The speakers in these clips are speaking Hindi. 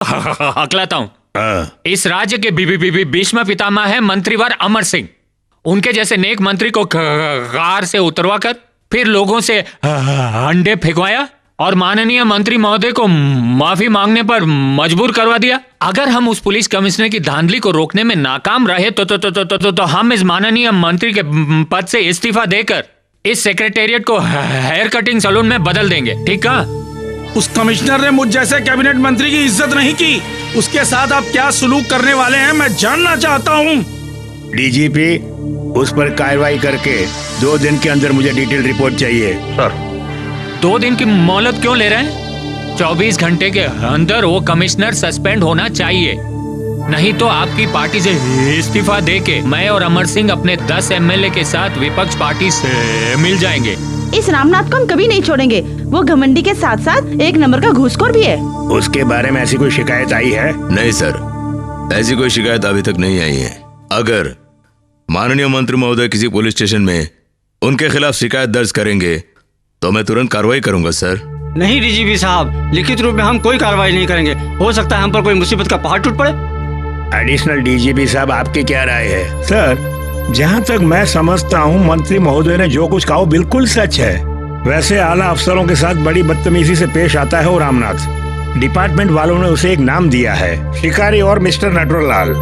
हकलाता हूँ। इस राज्य के भीष्म पितामह है मंत्रीवर अमर सिंह। उनके जैसे नेक मंत्री को कार से उतरवा कर फिर लोगों से अंडे फेंकवाया और माननीय मंत्री महोदय को माफी मांगने पर मजबूर करवा दिया। अगर हम उस पुलिस कमिश्नर की धांधली को रोकने में नाकाम रहे तो हम इस माननीय मंत्री के पद से इस्तीफा देकर इस सेक्रेटेरिएट को हेयर कटिंग सैलून में बदल देंगे। ठीक है? उस कमिश्नर ने मुझ जैसे कैबिनेट मंत्री की इज्जत नहीं की, उसके साथ आप क्या सलूक करने वाले हैं मैं जानना चाहता हूँ। डीजीपी, उस पर कार्रवाई करके 2 दिन के अंदर मुझे डिटेल रिपोर्ट चाहिए। सर 2 दिन की मोहलत क्यों ले रहे हैं? 24 घंटे के अंदर वो कमिश्नर सस्पेंड होना चाहिए, नहीं तो आपकी पार्टी से इस्तीफा देके मैं और अमर सिंह अपने 10 एमएलए के साथ विपक्ष पार्टी से मिल जाएंगे। इस रामनाथ को हम कभी नहीं छोड़ेंगे। वो घमंडी के साथ साथ 1 नंबर का घूसखोर भी है। उसके बारे में ऐसी कोई शिकायत आई है? नहीं सर, ऐसी कोई शिकायत अभी तक नहीं आई है। अगर माननीय मंत्री महोदय किसी पुलिस स्टेशन में उनके खिलाफ शिकायत दर्ज करेंगे तो मैं तुरंत कार्रवाई करूंगा सर। नहीं डीजीपी साहब, लिखित रूप में हम कोई कार्रवाई नहीं करेंगे। हो सकता है हम पर कोई मुसीबत का पहाड़ टूट पड़े। एडिशनल डीजीपी साहब, आपकी क्या राय है? सर, जहाँ तक मैं समझता हूँ मंत्री महोदय ने जो कुछ कहा वो बिल्कुल सच है। वैसे आला अफसरों के साथ बड़ी बदतमीजी से पेश आता है वो रामनाथ। डिपार्टमेंट वालों ने उसे एक नाम दिया है, शिकारी और मिस्टर नटवरलाल।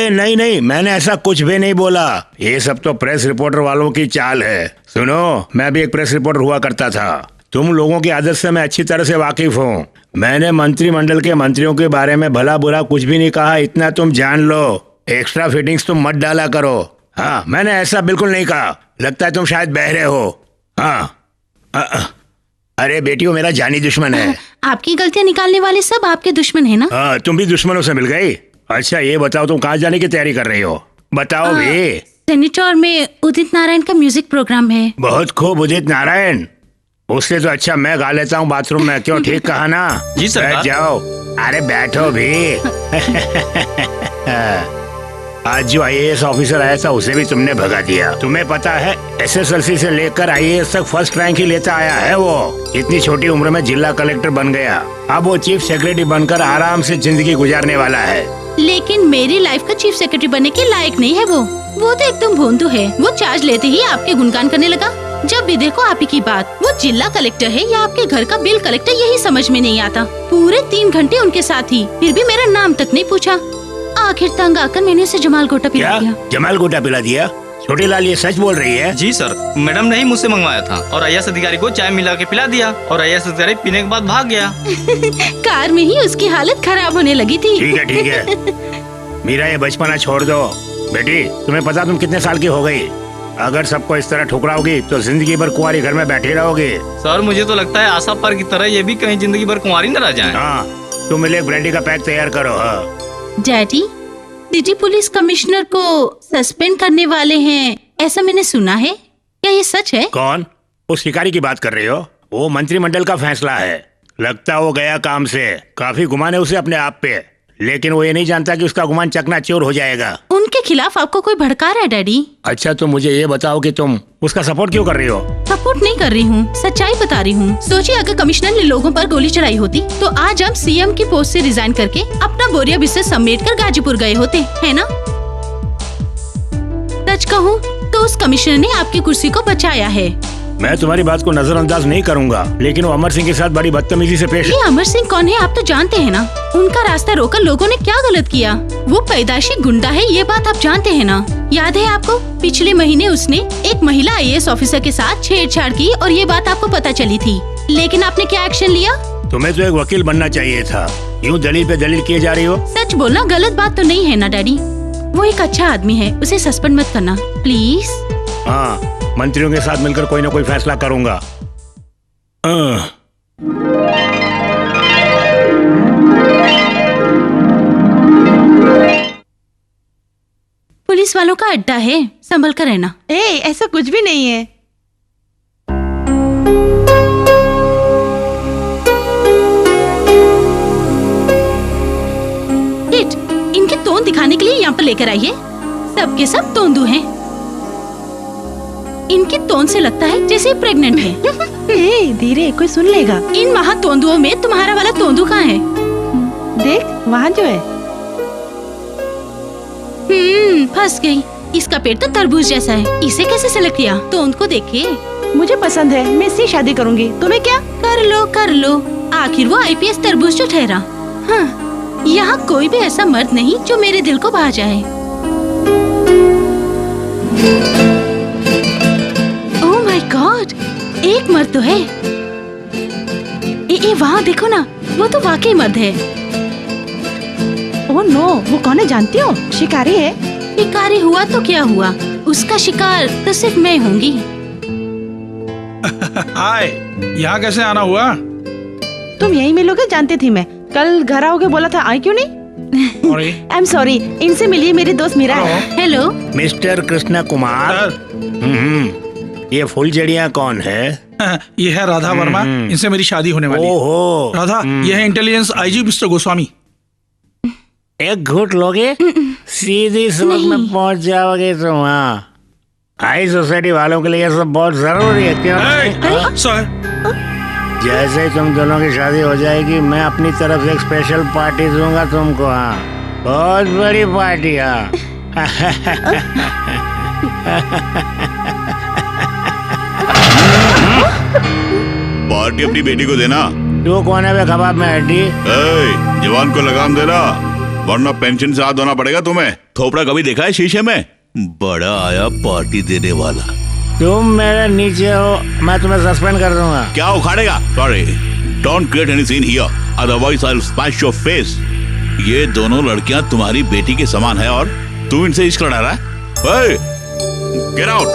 नहीं, मैंने ऐसा कुछ भी नहीं बोला। ये सब तो प्रेस रिपोर्टर वालों की चाल है। सुनो, मैं भी एक प्रेस रिपोर्टर हुआ करता था। तुम लोगों की आदत से मैं अच्छी तरह से वाकिफ हूँ। मैंने मंत्रिमंडल के मंत्रियों के बारे में भला बुरा कुछ भी नहीं कहा, इतना तुम जान लो। एक्स्ट्रा फिटिंग्स तुम मत डाला करो। हाँ, मैंने ऐसा बिल्कुल नहीं कहा। लगता है तुम शायद बहरे हो। हाँ, अरे बेटी, वो मेरा जानी दुश्मन है। आपकी गलतियाँ निकालने वाले सब आपके दुश्मन है ना? हाँ, तुम भी दुश्मनों से मिल गई। अच्छा ये बताओ, तुम कहाँ जाने की तैयारी कर रही हो? बताओ भी। सेनेटोर में उदित नारायण का म्यूजिक प्रोग्राम है। बहुत खूब, उदित नारायण। उससे तो अच्छा मैं गा लेता हूँ बाथरूम में। क्यों, ठीक कहा ना? जी सर। बैठ जाओ। अरे बैठो भी। आज जो आईएएस ऑफिसर आया था उसे भी तुमने भगा दिया। तुम्हें पता है एसएसएलसी से लेकर आईएएस तक फर्स्ट रैंक ही लेता आया है वो। इतनी छोटी उम्र में जिला कलेक्टर बन गया। अब वो चीफ सेक्रेटरी बनकर आराम से जिंदगी गुजारने वाला है। लेकिन मेरी लाइफ का चीफ सेक्रेटरी बनने के लायक नहीं है वो तो एकदम भोंदू है। वो चार्ज लेते ही आपके गुणगान करने लगा। जब भी देखो आप ही की बात। वो जिला कलेक्टर है या आपके घर का बिल कलेक्टर, यही समझ में नहीं आता। पूरे 3 घंटे उनके साथ ही, फिर भी मेरा नाम तक नहीं पूछा। आखिर तंग आकर मैंने उसे जमाल गोटा पिला दिया। जमाल गोटा पिला दिया? छोटी लाल, ये सच बोल रही है? जी सर, मैडम ने ही मुझसे मंगवाया था और आईएएस अधिकारी को चाय मिला के पिला दिया और आईएएस अधिकारी पीने के बाद भाग गया। कार में ही उसकी हालत खराब होने लगी थी। ठीक है मीरा, ये बचपना छोड़ दो। बेटी, तुम्हें पता तुम कितने साल की हो गई? अगर सबको इस तरह ठुकराओगी तो जिंदगी भर कुंवारी घर में बैठी रहोगी। सर, मुझे तो लगता है आशा पर की तरह ये भी कहीं जिंदगी भर कुंवारी न रह जाए। हाँ, तुम मिले एक ब्रांडी का पैक तैयार करो। हाँ। डैडी, सिटी पुलिस कमिश्नर को सस्पेंड करने वाले हैं, ऐसा मैंने सुना है। क्या ये सच है? कौन? उस शिकारी की बात कर रही हो? वो मंत्रिमंडल का फैसला है। लगता वो गया काम से। काफी गुमान है उसे अपने आप पे, लेकिन वो ये नहीं जानता कि उसका गुमान चकनाचूर हो जाएगा। उनके खिलाफ आपको कोई भड़का रहा है डैडी? अच्छा, तो मुझे ये बताओ कि तुम उसका सपोर्ट क्यों कर रही हो? सपोर्ट नहीं कर रही हूँ, सच्चाई बता रही हूँ। सोचिए अगर कमिश्नर ने लोगों पर गोली चढ़ाई होती तो आज हम सीएम की पोस्ट से रिजाइन करके अपना बोरिया बिस्तर समेट कर गाजीपुर गए होते, है ना? सच कहूँ तो उस कमिश्नर ने आपकी कुर्सी को बचाया है। मैं तुम्हारी बात को नजरअंदाज नहीं करूंगा, लेकिन वो अमर सिंह के साथ बड़ी बदतमीजी से पेश। ये अमर सिंह कौन है आप तो जानते हैं ना? उनका रास्ता रोकर लोगों ने क्या गलत किया? वो पैदाशी गुंडा है, ये बात आप जानते हैं ना? याद है आपको? पिछले महीने उसने एक महिला आईएएस ऑफिसर के साथ छेड़छाड़ की और ये बात आपको पता चली थी, लेकिन आपने क्या एक्शन लिया? तुम्हें तो एक वकील बनना चाहिए था। यूँ दलील पे दलील किए जा रही हो। सच बोलना गलत बात तो नहीं है ना डैडी? वो एक अच्छा आदमी है, उसे सस्पेंड मत करना प्लीज। हाँ, मंत्रियों के साथ मिलकर कोई ना कोई फैसला करूंगा। पुलिस वालों का अड्डा है, संभल कर रहना। ऐसा कुछ भी नहीं है। इनकी तोंद दिखाने के लिए यहाँ पर लेकर आइए। सबके सब तोंदू हैं। इनकी तोंद से लगता है जैसे प्रेग्नेंट है। ए, धीरे, कोई सुन लेगा। इन महा तोंदुओं में तुम्हारा वाला तोंदू कहाँ है? देख वहाँ जो है। फंस गई। इसका पेट तो तरबूज जैसा है, इसे कैसे सेलेक्ट किया? तोंद को देखिए। मुझे पसंद है, मैं इससे शादी करूंगी। तुम्हें क्या? कर लो। आखिर वो आईपीएस तरबूज जो ठहरा। हाँ, यहाँ कोई भी ऐसा मर्द नहीं जो मेरे दिल को भा जाए। ओह माय गॉड, एक मर्द तो है। वहाँ देखो ना, वो तो वाकई मर्द है। ओह नो, वो कौन है जानती हो? शिकारी है। शिकारी हुआ तो क्या हुआ, उसका शिकार तो सिर्फ मैं होंगी। हाय, यहाँ कैसे आना हुआ? तुम यही मिलोगे जानती थी मैं। कल घर आओगे बोला था, आई क्यों नहीं? आई एम सॉरी, इनसे मिलिए, मेरी दोस्त मीरा है। Hello mister Krishna Kumar. ये फुलझड़ियाँ कौन है? ये है राधा वर्मा, इनसे मेरी शादी होने वाली है। ओहो। राधा, ये है इंटेलिजेंस आईजी मिस्टर गोस्वामी। एक घूट लोगे, सीधी सुबह में पहुंच जाओगे तुम। वहाँ हाई सोसाइटी वालों के लिए ये सब बहुत जरूरी है, क्यों? सर, जैसे ही तुम दोनों की शादी हो जाएगी, मैं अपनी तरफ से एक स्पेशल पार्टी दूंगा तुमको। हाँ, बहुत बड़ी पार्टी। हाँ। पार्टी अपनी बेटी को देना। तू कौन है बे कबाब में हड्डी? जवान को लगाम देना, वरना पेंशन से हाथ धोना पड़ेगा तुम्हें। थोपड़ा कभी देखा है शीशे में? बड़ा आया पार्टी देने वाला। तुम मेरे नीचे हो, मैं तुम्हें सस्पेंड कर दूंगा। क्या उखाड़ेगा? Sorry, don't create any scene here, otherwise I will smash your face. ये दोनों लड़कियां तुम्हारी बेटी के समान है और तू इनसे इश्क लड़ा रहा है? Get out.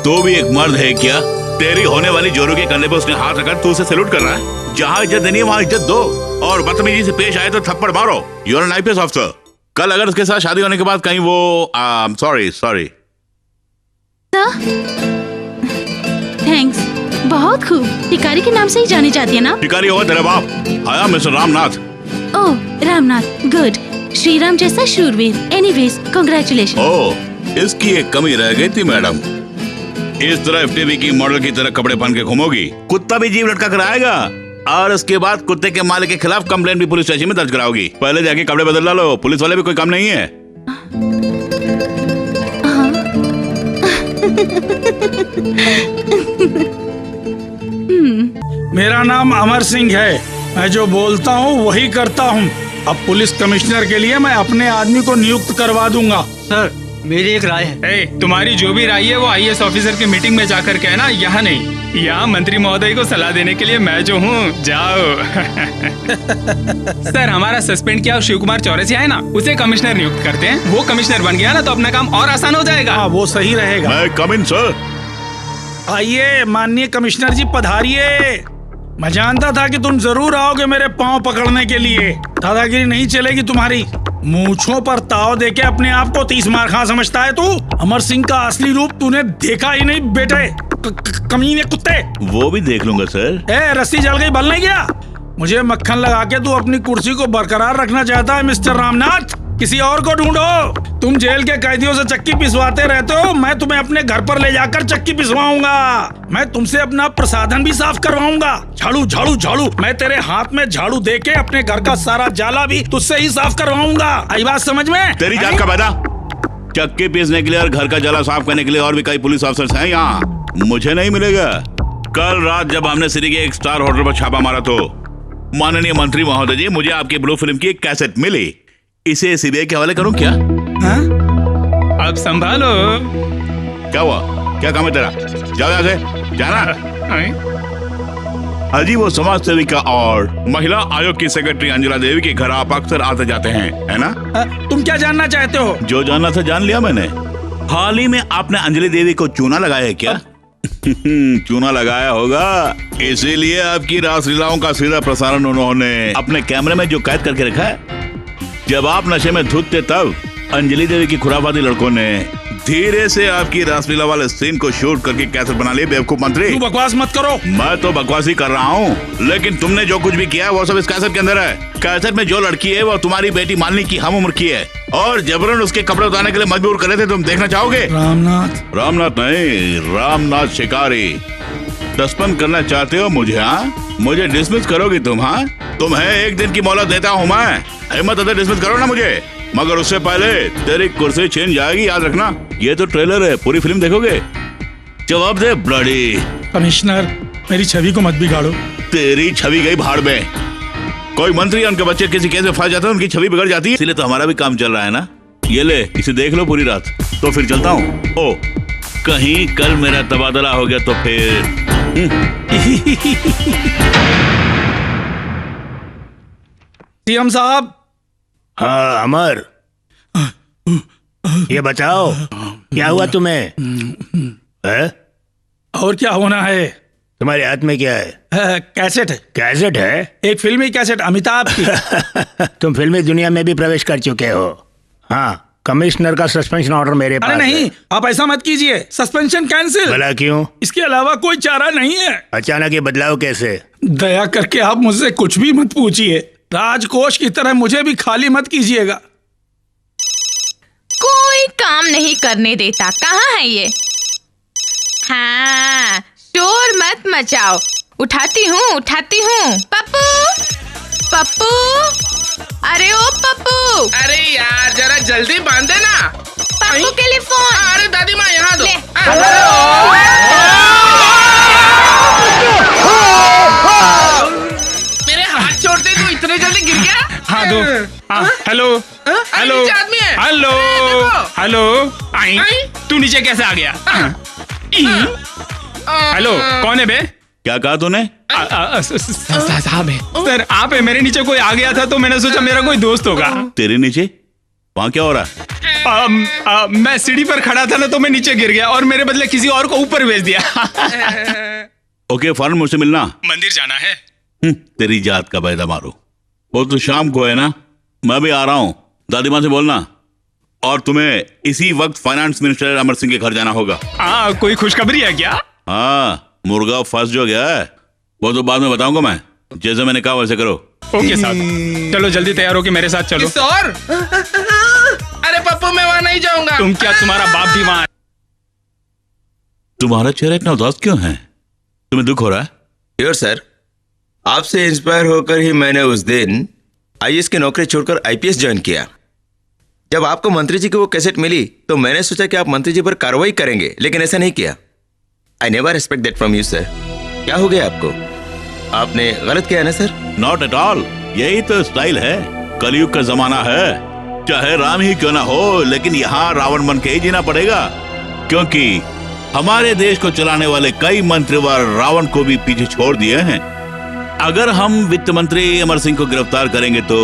तो भी एक मर्द है क्या? तेरी होने वाली जोरू के कंधे पे उसने हाथ रखा, तू उसे सैल्यूट कर रहा है? जहाँ इज्जत देनी है वहाँ इज्जत दो, और बदतमीजी से पेश आए तो थप्पड़ मारो। You are an IPS officer. कल अगर उसके साथ शादी होने के बाद कहीं वो सॉरी। थैंक्स, बहुत खूब। शिकारी के नाम से ही जानी जाती है ना? शिकारी होगा तेरा बाप। आया मिस्टर रामनाथ। ओह रामनाथ, गुड। श्री राम जैसा शूरवीर। Anyways, congratulation. ओह, इसकी एक कमी रह गई थी मैडम। इस तरह एफटीवी की मॉडल की तरह कपड़े पहन के घूमोगी, कुत्ता भी जीव लटका कर आएगा, और उसके बाद कुत्ते के मालिक के खिलाफ कंप्लेंट भी पुलिस स्टेशन में दर्ज कराओगी। पहले जाके कपड़े बदल डालो, पुलिस वाले भी कोई काम नहीं है। मेरा नाम अमर सिंह है, मैं जो बोलता हूँ वही करता हूँ। अब पुलिस कमिश्नर के लिए मैं अपने आदमी को नियुक्त करवा दूंगा। सर, मेरी एक राय है। तुम्हारी जो भी राय है वो आईएएस ऑफिसर की मीटिंग में जाकर कहना, यहाँ नहीं। यहाँ मंत्री महोदय को सलाह देने के लिए मैं जो हूँ, जाओ। सर, हमारा सस्पेंड किया शिव कुमार चौरसिया है ना, उसे कमिश्नर नियुक्त करते हैं। वो कमिश्नर बन गया ना तो अपना काम और आसान हो जाएगा। हाँ, वो सही रहेगा। मैं कम इन सर। आइए माननीय कमिश्नर जी, पधारिए। मैं जानता था कि तुम जरूर आओगे मेरे पाँव पकड़ने के लिए। दादागिरी नहीं चलेगी तुम्हारी। मूंछों पर ताव देके अपने आप को 30 मार खा समझता है तू? अमर सिंह का असली रूप तूने देखा ही नहीं बेटे, कमीने कुत्ते। वो भी देख लूंगा सर। रस्सी जल गई, बल नहीं गया? मुझे मक्खन लगा के तू अपनी कुर्सी को बरकरार रखना चाहता है मिस्टर रामनाथ? किसी और को ढूंढो। तुम जेल के कैदियों से चक्की पिसवाते रहते हो, मैं तुम्हें अपने घर पर ले जाकर चक्की पिसवाऊंगा। मैं तुमसे अपना प्रसाधन भी साफ करवाऊंगा। झाड़ू झाड़ू झाड़ू, मैं तेरे हाथ में झाड़ू देके अपने घर का सारा जाला भी तुझसे ही साफ करवाऊंगा। आई बात समझ में? तेरी जात का पैदा। चक्की पीसने के लिए और घर का जाला साफ करने के लिए और भी कई पुलिस ऑफिसर्स हैं यहाँ, मुझे नहीं मिलेगा। कल रात जब हमने सिटी के एक स्टार होटल पर छापा मारा तो माननीय मंत्री महोदय जी, मुझे आपकी ब्लू फिल्म की एक कैसेट मिली। इसे सीबीआई के हवाले करूं क्या? अब संभालो। क्या हुआ? क्या काम है तेरा? जाओ यहाँ से, जाना। हाजी, वो समाज सेविका और महिला आयोग की सेक्रेटरी अंजला देवी के घर आप अक्सर आते जाते हैं, है ना? तुम क्या जानना चाहते हो? जो जानना था जान लिया मैंने। हाल ही में आपने अंजलि देवी को चूना लगाया है क्या? चूना लगाया होगा, इसीलिए आपकी रासलीलाओं का सीधा प्रसारण उन्होंने अपने कैमरे में जो कैद करके रखा है। जब आप नशे में धुत थे तब अंजलि देवी की खुराफाती लड़कों ने धीरे से आपकी रासलीला वाले सीन को शूट करके कैसेट बना लिए बेवकूफ मंत्री। तू बकवास मत करो। मैं तो बकवास ही कर रहा हूँ, लेकिन तुमने जो कुछ भी किया है वो सब इस कैसेट के अंदर है। कैसेट में जो लड़की है वो तुम्हारी बेटी मालिनी की हम उम्र की है और जबरन उसके कपड़े उतारने के लिए मजबूर करे थे। तुम देखना चाहोगे? रामनाथ। रामनाथ नहीं, रामनाथ शिकारी। सस्पेंड करना चाहते हो मुझे? हाँ, मुझे डिसमिस करोगी तुम? हाँ, तुम्हें एक दिन की मोहलत देता हूँ मैं। हिम्मत है डिसमिस करो ना मुझे, मगर उससे पहले तेरी कुर्सी छीन जाएगी, याद रखना। ये तो ट्रेलर है, पूरी फिल्म देखोगे? जवाब दे ब्लडी। कमिश्नर, मेरी छवि को मत बिगाड़ो। तेरी छवि गई भाड़ में। कोई मंत्री या उनके बच्चे किसी केस में फंस जाते हैं, उनकी छवि बिगड़ जाती है। इसलिए तो हमारा भी काम चल रहा है ना। ये ले, इसे देख लो पूरी रात, तो फिर चलता हूँ। ओ, कहीं कल मेरा तबादला हो गया तो फिर सीएम साहब। हाँ अमर, ये बताओ क्या हुआ तुम्हें? है? और क्या होना है? तुम्हारे हाथ में क्या है? कैसेट है। कैसेट है? एक फिल्मी कैसेट, अमिताभ की। तुम फिल्मी दुनिया में भी प्रवेश कर चुके हो। हाँ, कमिश्नर का सस्पेंशन ऑर्डर मेरे पास अरे नहीं है। आप ऐसा मत कीजिए, सस्पेंशन कैंसिल। भला क्यों? इसके अलावा कोई चारा नहीं है। अचानक ये बदलाव कैसे? दया करके आप मुझसे कुछ भी मत पूछिए। राजकोष की तरह मुझे भी खाली मत कीजिएगा। कोई काम नहीं करने देता। कहाँ है ये? हाँ, शोर मत मचाओ। उठाती हूँ। पप्पू, पप्पू, अरे ओ पप्पू। अरे यार जरा जल्दी बांध देना। पप्पू के लिए फोन। अरे दादी माँ यहाँ दो। मेरे हाथ छोड़ते तू इतने जल्दी गिर गया? हाँ दो। हेलो हेलो नीचे आदमी है। हेलो अरे देखो। हेलो। आई, तू नीचे कैसे आ गया? हेलो, कौन है बे? क्या कहा तूने? साहब है सर, आप है। मेरे नीचे कोई आ गया था तो मैंने सोचा मेरा कोई दोस्त होगा। तेरे नीचे वहाँ क्या हो रहा है? मैं सीढ़ी पर खड़ा था ना, तो मैं नीचे गिर गया और मेरे बदले किसी और को ऊपर भेज दिया। ओके, फौरन मुझसे मिलना। मंदिर जाना है। तेरी जात का बैदा मारो। वो तो शाम को है ना, मैं भी आ रहा हूँ। दादी माँ से बोलना। और तुम्हें इसी वक्त फाइनेंस मिनिस्टर अमर सिंह के घर जाना होगा। कोई खुशखबरी है क्या? हाँ, मुर्गा फंस जो गया है वो तो बाद में बताऊंगा मैं। जैसे मैंने कहा वैसे करो। ओके साहब, चलो जल्दी तैयार होके मेरे साथ चलो। और अरे पप्पू, मैं वहाँ नहीं जाऊंगा। तुम क्या, तुम्हारा बाप भी वहाँ? तुम्हारा चेहरा इतना उदास क्यों है? तुम्हें दुख हो रहा है? श्योर सर, आपसे इंस्पायर होकर ही मैंने उस दिन आईएएस की नौकरी छोड़कर आईपीएस ज्वाइन किया। जब आपको मंत्री जी की वो कैसेट मिली तो मैंने सोचा कि आप मंत्री जी पर कार्रवाई करेंगे, लेकिन ऐसा नहीं किया। I never expect that from you sir. क्या हो गया आपको? आपने गलत किया ना सर? नॉट एट ऑल, यही तो स्टाइल है। कलयुग का जमाना है, चाहे राम ही क्यों ना हो, लेकिन यहाँ रावण बन के ही जीना पड़ेगा, क्योंकि हमारे देश को चलाने वाले कई मंत्रीवर रावण को भी पीछे छोड़ दिए हैं। अगर हम वित्त मंत्री अमर सिंह को गिरफ्तार करेंगे तो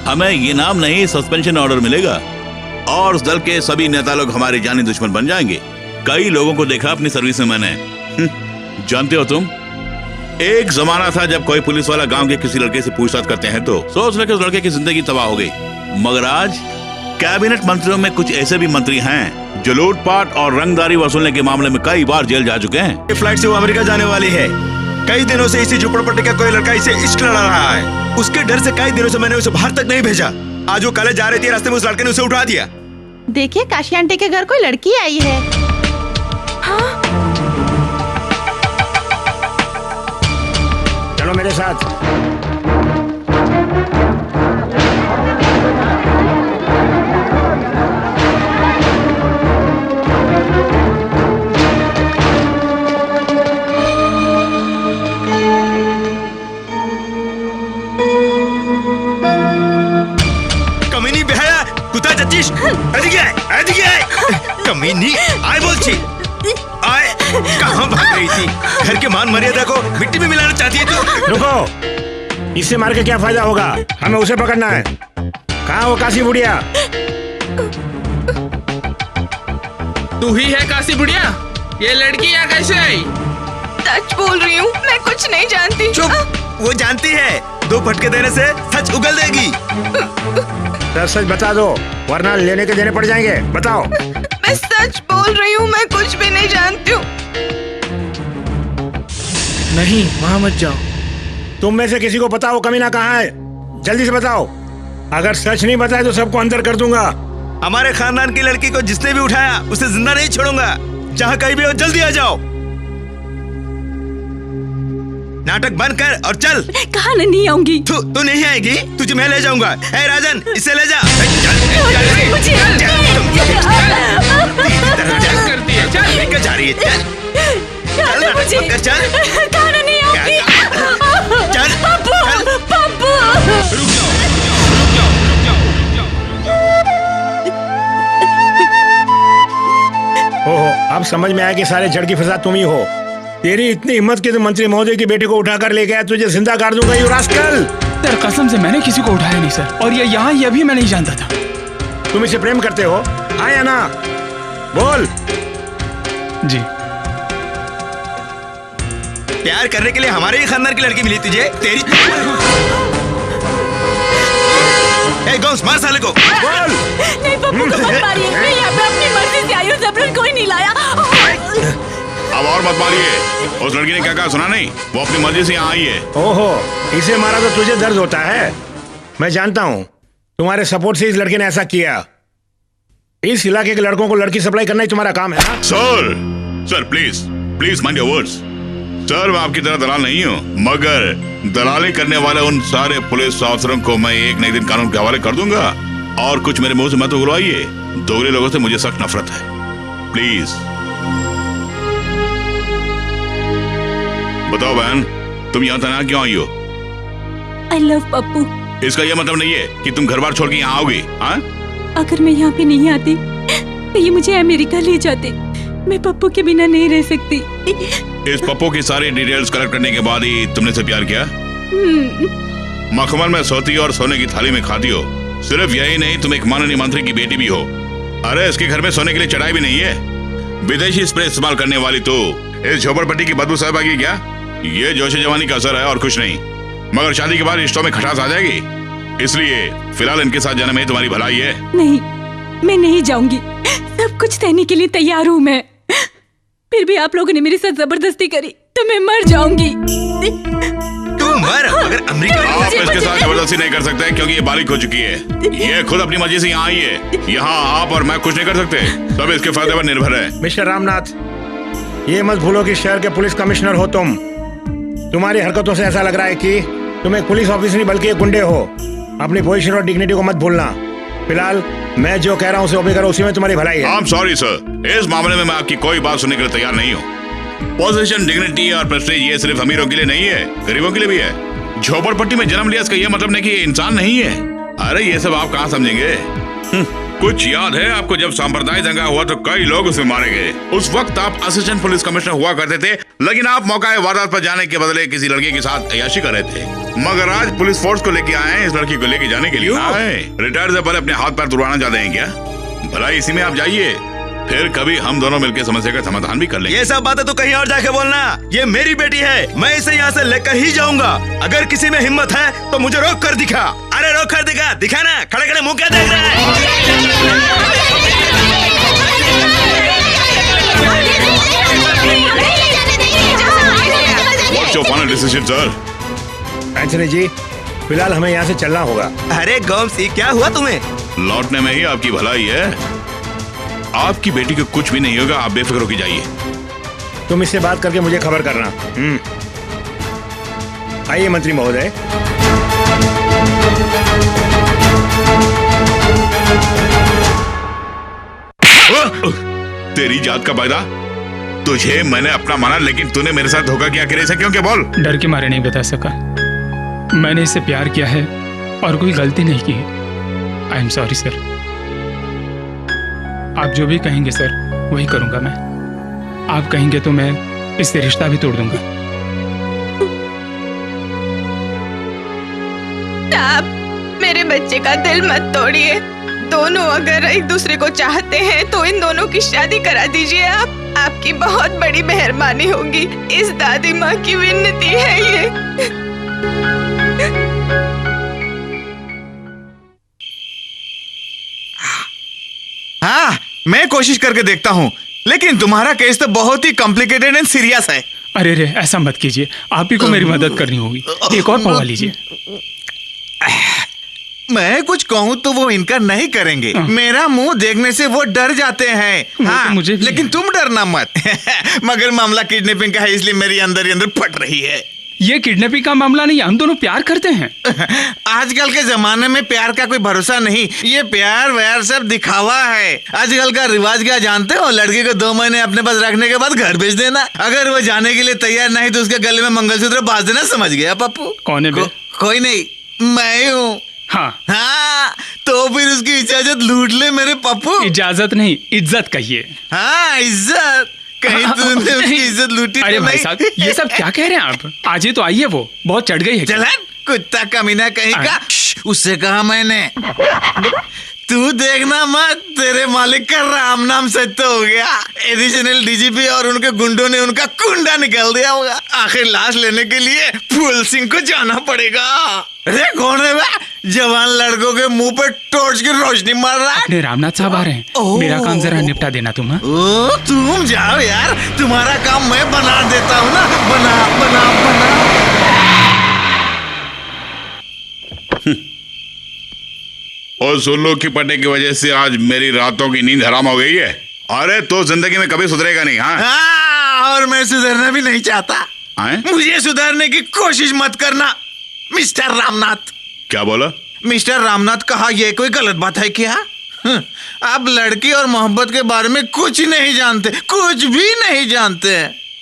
हमें ये नाम नहीं, सस्पेंशन ऑर्डर मिलेगा और उस दल के सभी नेता लोग हमारे जानी दुश्मन बन जाएंगे। कई लोगों को देखा अपनी सर्विस में मैंने। जानते हो तुम, एक जमाना था जब कोई पुलिस वाला गांव के किसी लड़के से पूछताछ करते हैं तो सोच रहे कि उस लड़के की जिंदगी तबाह हो गई। मगर आज कैबिनेट मंत्रियों में कुछ ऐसे भी मंत्री हैं जो लूटपाट और रंगदारी वसूलने के मामले में कई बार जेल जा चुके हैं। फ्लाइट से वो अमेरिका जाने वाली है। कई दिनों से इसी झोपड़पट्टी का कोई लड़का इसे इश्क लड़ा रहा है। उसके डर से कई दिनों से मैंने उसे बाहर तक नहीं भेजा। आज वो कॉलेज जा रही थी, रास्ते में उस लड़के ने उसे उठा दिया। देखिए, काशी आंटी के घर कोई लड़की आई है। हाँ? चलो मेरे साथ। कमीनी बेहया कुत्ता जच्चीश एदिके कमीनी आए बोलची आए कहाँ भाग रही थी? घर के मान मर्यादा को मिट्टी में मिलाना चाहती है तू? रुको, इससे मार के क्या फायदा होगा? हमें उसे पकड़ना है। कहाँ वो काशी बुढ़िया? तू ही है काशी बुढ़िया? ये लड़की यहाँ कैसे आई? सच बोल रही हूँ, मैं कुछ नहीं जानती। चुप, वो जानती है। 2 फटके देने से सच उगल देगी। सच बता दो, वरना लेने के देने पड़ जाएंगे। बताओ। मैं सच बोल रही हूँ, मैं कुछ भी नहीं जानती हूँ। नहीं, वहाँ मत जाओ। तुम में से किसी को पता हो कमीना कहाँ है? जल्दी से बताओ। अगर सच नहीं बताए तो सबको अंदर कर दूंगा। हमारे खानदान की लड़की को जिसने भी उठाया उसे जिंदा नहीं छोड़ूंगा। जहाँ कहीं भी हो जल्दी आ जाओ। नाटक बंद कर और चल। कहाँ नहीं आऊंगी। तू नहीं आएगी, तुझे मैं ले जाऊंगा। ए राजन, इसे ले जा। लेकर जा रही है। चल नाटक कर, चल। कहाँ नहीं आऊंगी। चल पप्पू, पप्पू। ओहो, अब समझ में आया कि सारे जड़ की फसाद तुम ही हो। तेरी इतनी हिम्मत कि तुम मंत्री महोदय की बेटी को उठाकर ले गया, तुझे जिंदा कर दूंगा यू रास्कल। सर कसम से मैंने किसी को उठाया नहीं सर, और ये यहाँ ये भी मैं नहीं जानता था। तुम इसे प्रेम करते हो, हाँ या ना? बोल। जी। प्यार करने के लिए हमारे ही खानदान की लड़की मिली तुझे? तेरी गौस, मार साले को। बोल। नहीं पप्पू को मत मारिए, मैं यहाँ पे अपनी मर्जी से आई हूँ, जबरन कोई नहीं लाया। अब और मत मारिए। उस लड़की ने क्या कहा सुना नहीं? वो अपनी मर्जी से यहाँ आई है। ओहो, इसे मारा तो तुझे दर्द होता है। मैं जानता हूँ, तुम्हारे सपोर्ट से इस लड़के ने ऐसा किया। इस इलाके के लड़कों को लड़की सप्लाई करना ही तुम्हारा काम है ना? Sir please please mind your words. Sir मैं आपकी तरह दलाल नहीं हूँ, मगर दलाली करने वाले उन सारे पुलिस अफसरों को मैं एक नए दिन कानून के हवाले कर दूंगा। और कुछ मेरे मुंह से मत उगलवाइए। दोगले लोगों से मुझे सख्त नफरत है। प्लीज बताओ बहन, तुम यहाँ तैनात क्यों आई हो? I love Pappu. इसका यह मतलब नहीं है कि तुम घर बार छोड़ के यहाँ आओगी। हाँ? अगर मैं यहाँ पे नहीं आती तो ये मुझे अमेरिका ले जाते। मैं पप्पू के बिना नहीं रह सकती। इस पप्पू की सारी डिटेल्स कलेक्ट करने के बाद ही तुमने से प्यार किया? मखमल में सोती और सोने की थाली में खाती हो। सिर्फ यही नहीं, तुम एक माननीय मंत्री की बेटी भी हो। अरे इसके घर में सोने के लिए चढ़ाई भी नहीं है। विदेशी स्प्रे इस्तेमाल करने वाली तो इस झोपड़पट्टी की बदबू साहब आएगी क्या? ये जोश जवानी का असर है और कुछ नहीं। मगर शादी के बाद रिश्तों में खटास आ जाएगी। इसलिए फिलहाल इनके साथ जाने में तुम्हारी भलाई है। नहीं, मैं नहीं जाऊंगी। सब कुछ सहने के लिए तैयार हूँ मैं। फिर भी आप लोगों ने मेरे साथ जबरदस्ती करी तो मैं मर जाऊंगी। तू मर, मगर अमेरिका आप इसके साथ जबरदस्ती नहीं कर सकते क्योंकि ये बालिग हो चुकी है। ये खुद अपनी मर्जी से यहाँ आई है। यहाँ आप और मैं कुछ नहीं कर सकते। सब इसके फायदे पर निर्भर है। मिस्टर रामनाथ, ये मत भूलो कि शहर के पुलिस कमिश्नर हो तुम। तुम्हारी हरकतों से ऐसा लग रहा है कि तुम एक पुलिस ऑफिसर नहीं बल्कि एक गुंडे हो। अपनी पोजीशन और डिग्निटी को मत भूलना। फिलहाल मैं जो कह रहा हूँ उसे ओबे करो, उसी में तुम्हारी भलाई है। I'm sorry सर, इस मामले में मैं आपकी कोई बात सुनने के लिए तैयार नहीं हूँ। पोजीशन, डिग्निटी और प्रेस्टीज ये सिर्फ अमीरों के लिए नहीं है, गरीबों के लिए भी है। झोपड़पट्टी में जन्म लिया इसका ये मतलब नहीं कि ये इंसान नहीं है। अरे ये सब आप कहाँ समझेंगे? कुछ याद है आपको जब सांप्रदाय दंगा हुआ तो कई लोग उसमें मारे गए। उस वक्त आप असिस्टेंट पुलिस कमिश्नर हुआ करते थे, लेकिन आप मौका वारदात पर जाने के बदले किसी लड़के के साथ अय्याशी कर रहे थे। मगर आज पुलिस फोर्स को लेके आए हैं इस लड़की को लेके जाने के लिए। रिटायर से पहले अपने हाथ पैर तुड़वाना चाहते हैं क्या? भला इसी में आप जाइए, फिर कभी हम दोनों मिलकर समस्या का समाधान भी कर लेंगे। ये सब बातें तो कहीं और जाके बोलना। ये मेरी बेटी है, मैं इसे यहाँ से लेकर ही जाऊंगा। अगर किसी में हिम्मत है तो मुझे रोक कर दिखा। अरे रोक कर दिखा, दिखा ना, खड़े खड़े मुंह क्या देख रहा है? What's your final decision, sir? Anthony ji, फिलहाल हमें यहाँ से चलना होगा। अरे गोमसी, क्या हुआ तुम्हें? लौटने में ही आपकी भलाई है। आपकी बेटी को कुछ भी नहीं होगा, आप बेफिक्र होकर जाइए। तुम इससे बात करके मुझे खबर करना। आइए मंत्री महोदय। तेरी जात का वायदा, तुझे मैंने अपना माना, लेकिन तूने मेरे साथ धोखा किया। करे से क्यों? क्या बोल? डर के मारे नहीं बता सका। मैंने इससे प्यार किया है और कोई गलती नहीं की है। I am sorry sir. आप जो भी कहेंगे सर वही करूंगा मैं। आप कहेंगे तो मैं इससे रिश्ता भी तोड़ दूंगा। आप मेरे बच्चे का दिल मत तोड़िए। दोनों अगर एक दूसरे को चाहते हैं तो इन दोनों की शादी करा दीजिए। आप आपकी बहुत बड़ी मेहरबानी होगी। इस दादी माँ की विनती है ये। हाँ, मैं कोशिश करके देखता हूँ, लेकिन तुम्हारा केस तो बहुत ही कॉम्प्लिकेटेड एंड सीरियस है। अरे रे, ऐसा मत कीजिए, आप ही को मेरी मदद करनी होगी। एक और पवा लीजिए। मैं कुछ कहूँ तो वो इनका नहीं करेंगे। मेरा मुंह देखने से वो डर जाते हैं। हाँ, तो मुझे लेकिन तुम डरना मत। मगर मामला किडनैपिंग का है, इसलिए मेरी अंदर ही अंदर फट रही है। ये किडनैपिंग का मामला नहीं, हम दोनों प्यार करते हैं। आजकल के जमाने में प्यार का कोई भरोसा नहीं, ये प्यार व्यार सब दिखावा है। आजकल का रिवाज क्या जानते हो? लड़की को 2 महीने अपने पास रखने के बाद घर भेज देना। अगर वो जाने के लिए तैयार नहीं तो उसके गले में मंगलसूत्र बांध देना। समझ गया पप्पू? कौन है बे? कोई नहीं, मैं हूँ। हाँ, तो फिर उसकी इजाजत लूट ले मेरे पप्पू। इजाजत नहीं, इज्जत कहिए। हाँ, इज्जत। कहीं तूने उसकी इज्जत लूटी? अरे तो भाई नहीं? साहब, ये सब क्या कह रहे हैं आप? आज ही तो आई है वो, बहुत चढ़ गई है। चलन, कुत्ता कमीना कहीं का। उससे कहा मैंने, तू देखना मत, तेरे मालिक का राम नाम सत्य हो गया। एडिशनल डीजीपी और उनके गुंडों ने उनका कुंडा निकाल दिया होगा। आखिर लाश लेने के लिए फूल सिंह को जाना पड़ेगा। अरे कौन है वह? जवान लड़कों के मुंह पे टॉर्च की रोशनी मार रहा है। अपने रामनाथ साहब आ रहे हैं, मेरा काम जरा निपटा देना तुम। ओ, तुम जाओ यार, तुम्हारा काम मैं बना देता हूँ ना। बना बना बना। और सुल्लू की पट्टे की वजह से आज मेरी रातों की नींद हराम हो गई है। अरे तो जिंदगी में कभी सुधरेगा नहीं। हाँ, और मैं सुधरना भी नहीं चाहता। मुझे सुधारने की कोशिश मत करना मिस्टर रामनाथ। क्या बोला? मिस्टर रामनाथ, कहा यह कोई गलत बात है क्या? आप लड़की और मोहब्बत के बारे में कुछ नहीं जानते, कुछ भी नहीं जानते।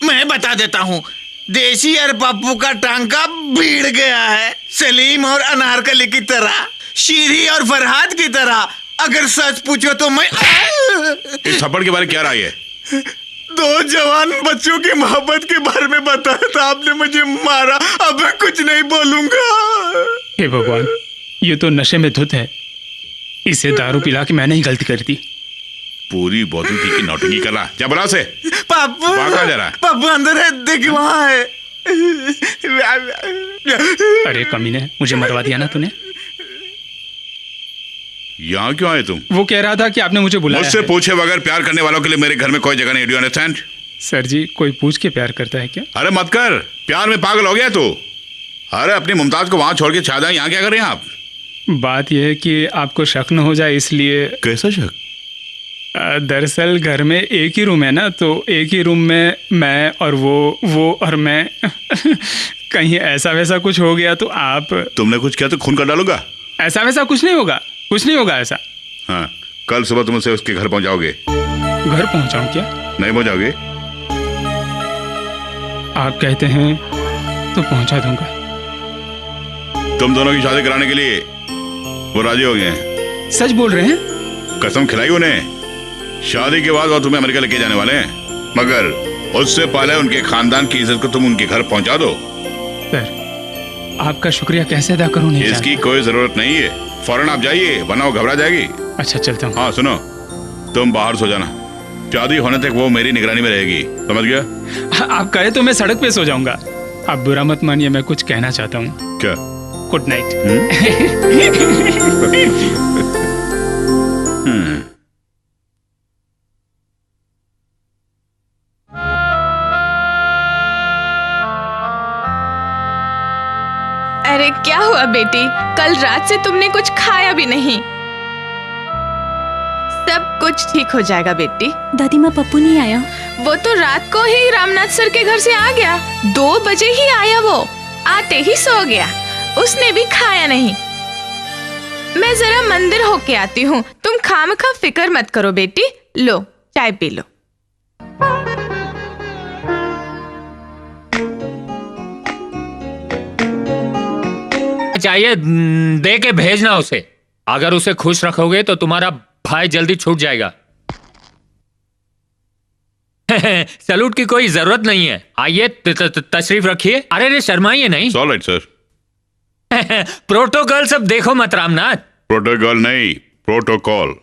मैं बता देता हूँ, देसी और पप्पू का टांका भिड़ गया है। सलीम और अनारकली की तरह, शीरी और फरहाद की तरह। अगर सच पूछो तो मैं इस थप्पड़ के बारे में क्या राय है? 2 जवान बच्चों की मोहब्बत के बारे में बताया था, आपने मुझे मारा। अब मैं कुछ नहीं बोलूंगा। हे भगवान, ये तो नशे में धुत है। इसे दारू पिला के मैंने ही गलती कर दी। पूरी बोतल पी के नौटंकी कर रहा। जा बुला से। पापू, कहाँ जा रहा है? पापू अंदर है, देख वहाँ है। अरे कमीने, मुझे मरवा दिया ना तूने। यहाँ क्यों आए तुम? वो कह रहा था कि आपने मुझे बुलाया मुझसे है। पूछे बगैर प्यार करने वालों के लिए मेरे घर में कोई जगह नहीं। Do you understand? सर जी, कोई पूछ के प्यार करता है क्या? अरे मत कर, प्यार में पागल हो गया तू। अरे अपनी मुमताज को वहां छोड़ के छा जाए, यहाँ क्या कर रहे हैं आप? बात यह है कि आपको शक न हो जाए, इसलिए। कैसा शक? दरअसल घर में एक ही रूम है ना, तो एक ही रूम में मैं और वो और मैं। कहीं ऐसा वैसा कुछ हो गया तो आप। तुमने कुछ किया तो खून कर डालूंगा। ऐसा वैसा कुछ नहीं होगा, कुछ नहीं होगा ऐसा। हाँ, कल सुबह तुम उसे उसके घर पहुंचाओगे। घर पहुंचाऊं क्या? नहीं पहुंचाओगे? आप कहते हैं तो पहुंचा दूंगा। तुम दोनों की शादी कराने के लिए वो राजी हो गए हैं। सच बोल रहे हैं? कसम खिलाई उन्हें। शादी के बाद वो तुम्हें अमेरिका लेके जाने वाले हैं, मगर उससे पहले उनके खानदान की इज्जत को तुम उनके घर पहुंचा दो। सर, आपका शुक्रिया कैसे अदा करूं नहीं इसकी कोई जरूरत नहीं है। फौरन आप जाइए, वरना वो घबरा जाएगी। अच्छा, चलता हूँ। हाँ सुनो, तुम बाहर सो जाना। शादी होने तक वो मेरी निगरानी में रहेगी, समझ गया? आप कहे तो मैं सड़क पे सो जाऊंगा। आप बुरा मत मानिए, मैं कुछ कहना चाहता हूँ। क्या? Good night. अरे क्या हुआ बेटी? कल रात से तुमने कुछ खाया भी नहीं। सब कुछ ठीक हो जाएगा बेटी। दादी माँ, पप्पू नहीं आया? वो तो रात को ही रामनाथ सर के घर से आ गया। 2 बजे ही आया वो, आते ही सो गया। उसने भी खाया नहीं। मैं जरा मंदिर होके आती हूँ, तुम खामखा फिक्र मत करो बेटी। लो चाय पी लो। चाहिए दे के भेजना उसे। अगर उसे खुश रखोगे तो तुम्हारा भाई जल्दी छूट जाएगा। सैल्यूट की कोई जरूरत नहीं है। आइए तशरीफ रखिए। अरे रे शर्माइए नहीं। All right sir. प्रोटोकॉल सब देखो मत रामनाथ। प्रोटोकॉल नहीं, प्रोटोकॉल।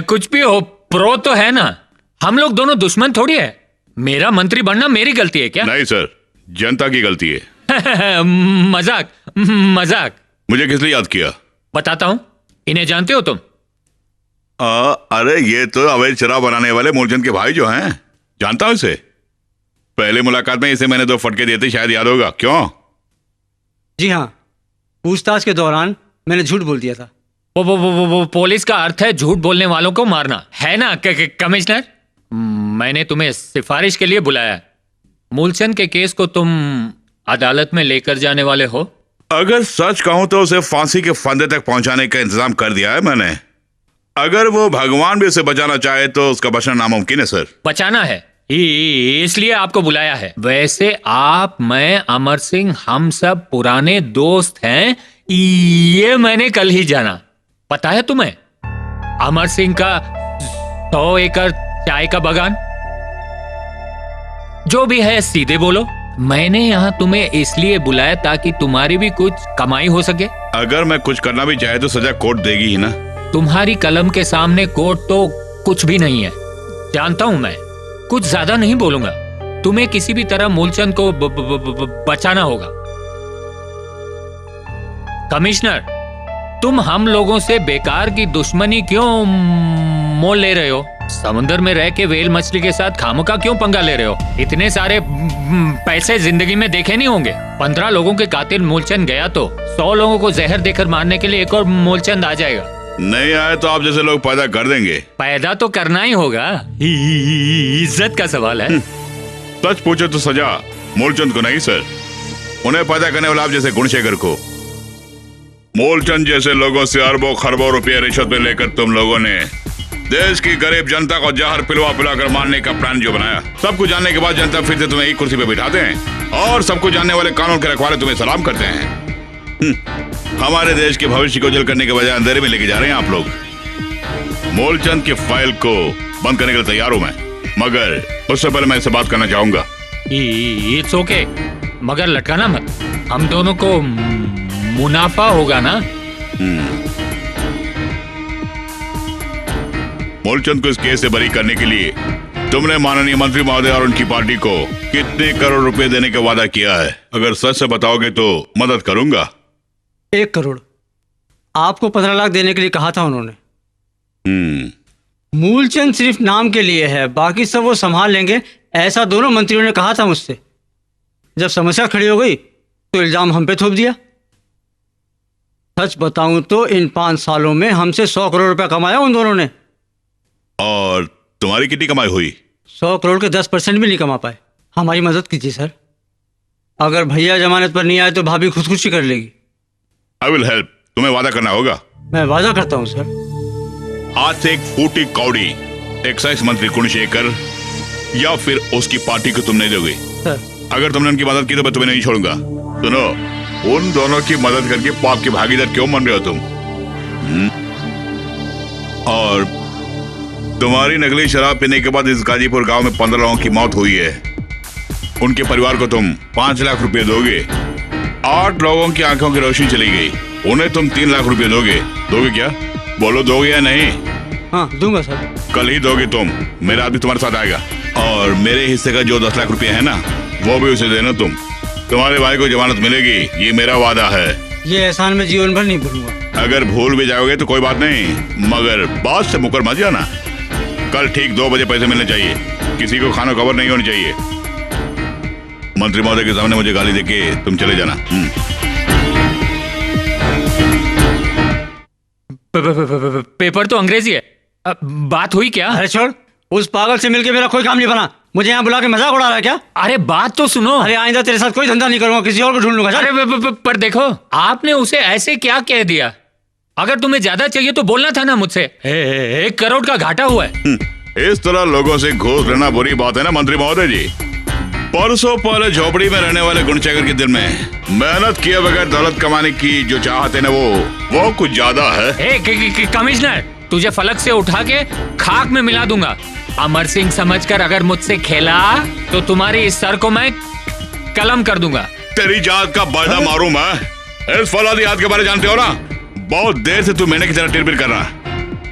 कुछ भी हो, प्रो तो है ना। हम लोग दोनों दुश्मन थोड़ी है। मेरा मंत्री बनना मेरी गलती है क्या? नहीं सर, जनता की गलती है। मजाक मजाक। मुझे किस लिए याद किया? बताता हूं। इन्हें जानते हो तुम? अरे ये तो अवैध शराब बनाने वाले मूलचंद के भाई जो हैं, जानता हूं इसे। पहले मुलाकात में इसे मैंने 2 फटके दिए थे, शायद याद होगा। क्यों? जी हाँ, पूछताछ के दौरान मैंने झूठ बोल दिया था। वो पुलिस का अर्थ है झूठ बोलने वालों को मारना, है ना कमिश्नर? मैंने तुम्हें सिफारिश के लिए बुलाया। मूलचंद के केस को तुम अदालत में लेकर जाने वाले हो? अगर सच कहूं तो उसे फांसी के फंदे तक पहुंचाने का इंतजाम कर दिया है मैंने। अगर वो भगवान भी उसे बचाना चाहे तो उसका बचना नामुमकिन है सर। बचाना है इसलिए आपको बुलाया है। वैसे आप, मैं, अमर सिंह, हम सब पुराने दोस्त हैं, ये मैंने कल ही जाना। पता है तुम्हें अमर सिंह का 100 एकड़ चाय का बागान? जो भी है सीधे बोलो। मैंने यहाँ तुम्हें इसलिए बुलाया ताकि तुम्हारी भी कुछ कमाई हो सके। अगर मैं कुछ करना भी चाहे तो सजा कोर्ट देगी ही ना। तुम्हारी कलम के सामने कोर्ट तो कुछ भी नहीं है। जानता हूं मैं, कुछ ज्यादा नहीं बोलूंगा। तुम्हें किसी भी तरह मूलचंद को बचाना होगा। कमिश्नर, तुम हम लोगों से बेकार की दुश्मनी क्यों मोल ले रहे हो? समुद्र में रह के वेल मछली के साथ खामोका क्यों पंगा ले रहे हो? इतने सारे पैसे जिंदगी में देखे नहीं होंगे। 15 लोगों के कातिल मूलचंद गया तो 100 लोगों को जहर देकर मारने के लिए एक और मूलचंद आ जाएगा। नहीं आए तो आप जैसे लोग पैदा कर देंगे। पैदा तो करना ही होगा, इज्जत का सवाल है। सच पूछो तो सजा मूलचंद को नहीं सर, उन्हें पैदा करने वाला आप जैसे गुणशेखर को। मूलचंद जैसे लोगों से अरबों खरबों रुपये रिश्वत में लेकर तुम लोगों ने देश की गरीब जनता को जहर पिलवा पिलाकर मारने का प्लान जो बनाया, सब कुछ जानने के बाद जनता फिर से तुम्हें एक कुर्सी पे बिठाते हैं और सब कुछ जानने वाले कानून के रखवाले तुम्हें सलाम करते हैं। हमारे देश के भविष्य को उजल करने के बजाय अंधेरे में लेके जा रहे हैं आप लोग। मूलचंद की फाइल को बंद करने के लिए तैयार हूं मैं, मगर उससे पहले मैं इससे बात करना चाहूंगा। इट्स ओके, मगर लटकाना मत, हम दोनों को मुनाफा होगा ना। मूलचंद को इस केस से बरी करने के लिए तुमने माननीय मंत्री महोदय और उनकी पार्टी को कितने करोड़ रुपए देने का वादा किया है? अगर सच से बताओगे तो मदद करूंगा। 1 करोड़। आपको 15 लाख देने के लिए कहा था उन्होंने। मूलचंद सिर्फ नाम के लिए है, बाकी सब वो संभाल लेंगे, ऐसा दोनों मंत्रियों ने कहा था मुझसे। जब समस्या खड़ी हो गई तो इल्जाम हम पे थोप दिया। सच बताऊं तो इन 5 सालों में हमसे 100 करोड़ रुपया कमाया उन दोनों ने। और तुम्हारी कितनी कमाई हुई? 100 करोड़ के 10% भी नहीं कमा पाए। हमारी मदद कीजिए सर। अगर भैया जमानत पर नहीं आए तो भाभी खुदकुशी कर लेगी। I will help. तुम्हें वादा करना होगा। मैं वादा करता हूँ सर। आज से एक फूटी कौड़ी एक्साइज मंत्री गुणशेखर या फिर उसकी पार्टी को तुम नहीं दोगे सर। अगर तुमने उनकी मदद की तो मैं तुम्हें नहीं छोड़ूंगा। सुनो, उन दोनों की मदद करके पाप की भागीदार क्यों बन रहे हो तुम? और तुम्हारी नकली शराब पीने के बाद इस गाजीपुर गांव में 15 लोगों की मौत हुई है। उनके परिवार को तुम 5 लाख रुपए दोगे। 8 लोगों की आंखों की रोशनी चली गई, उन्हें तुम 3 लाख रुपए दोगे। दोगे क्या? बोलो दोगे या नहीं? हाँ दूंगा सर। कल ही दोगे तुम। मेरा आदमी तुम्हारे साथ आएगा और मेरे हिस्से का जो 10 लाख रुपए है ना, वो भी उसे देना तुम। तुम्हारे भाई को जमानत मिलेगी, ये मेरा वादा है। ये एहसान में जीवन भर नहीं भूलूंगा। अगर भूल भी जाओगे तो कोई बात नहीं, मगर बात से मुकर मत जाना। कल ठीक 2 बजे पैसे मिलने चाहिए। किसी को खाना खबर नहीं होनी चाहिए। मंत्री महोदय के सामने मुझे गाली देके तुम चले जाना। पेपर तो अंग्रेजी है। बात हुई क्या? अरे छोड़, उस पागल से मिलके मेरा कोई काम नहीं बना। मुझे यहाँ बुला के मजाक उड़ा रहा है क्या? अरे बात तो सुनो। अरे आइंदा तेरे साथ कोई धंधा नहीं करूंगा, किसी और को ढूंढ लूंगा। अरे पर देखो, आपने उसे ऐसे क्या कह दिया? अगर तुम्हें ज्यादा चाहिए तो बोलना था ना मुझसे। 1 करोड़ का घाटा हुआ है। इस तरह लोगों से घूस लेना बुरी बात है ना मंत्री महोदय जी। परसों पहले झोपड़ी में रहने वाले गुणशेखर के दिल में मेहनत किए बगैर दौलत कमाने की जो चाहत है ना, वो कुछ ज्यादा है। कमिश्नर, तुझे फलक से उठा के खाक में मिला दूंगा। अमर सिंह समझकर अगर मुझसे खेला तो तुम्हारी इस सर को मैं कलम कर दूंगा। तेरी जात का बर्दा मारूं मैं। इस फौलादी हाथ के बारे जानते हो ना? बहुत देर से तू मैंने की तरह टिरपिर कर रहा।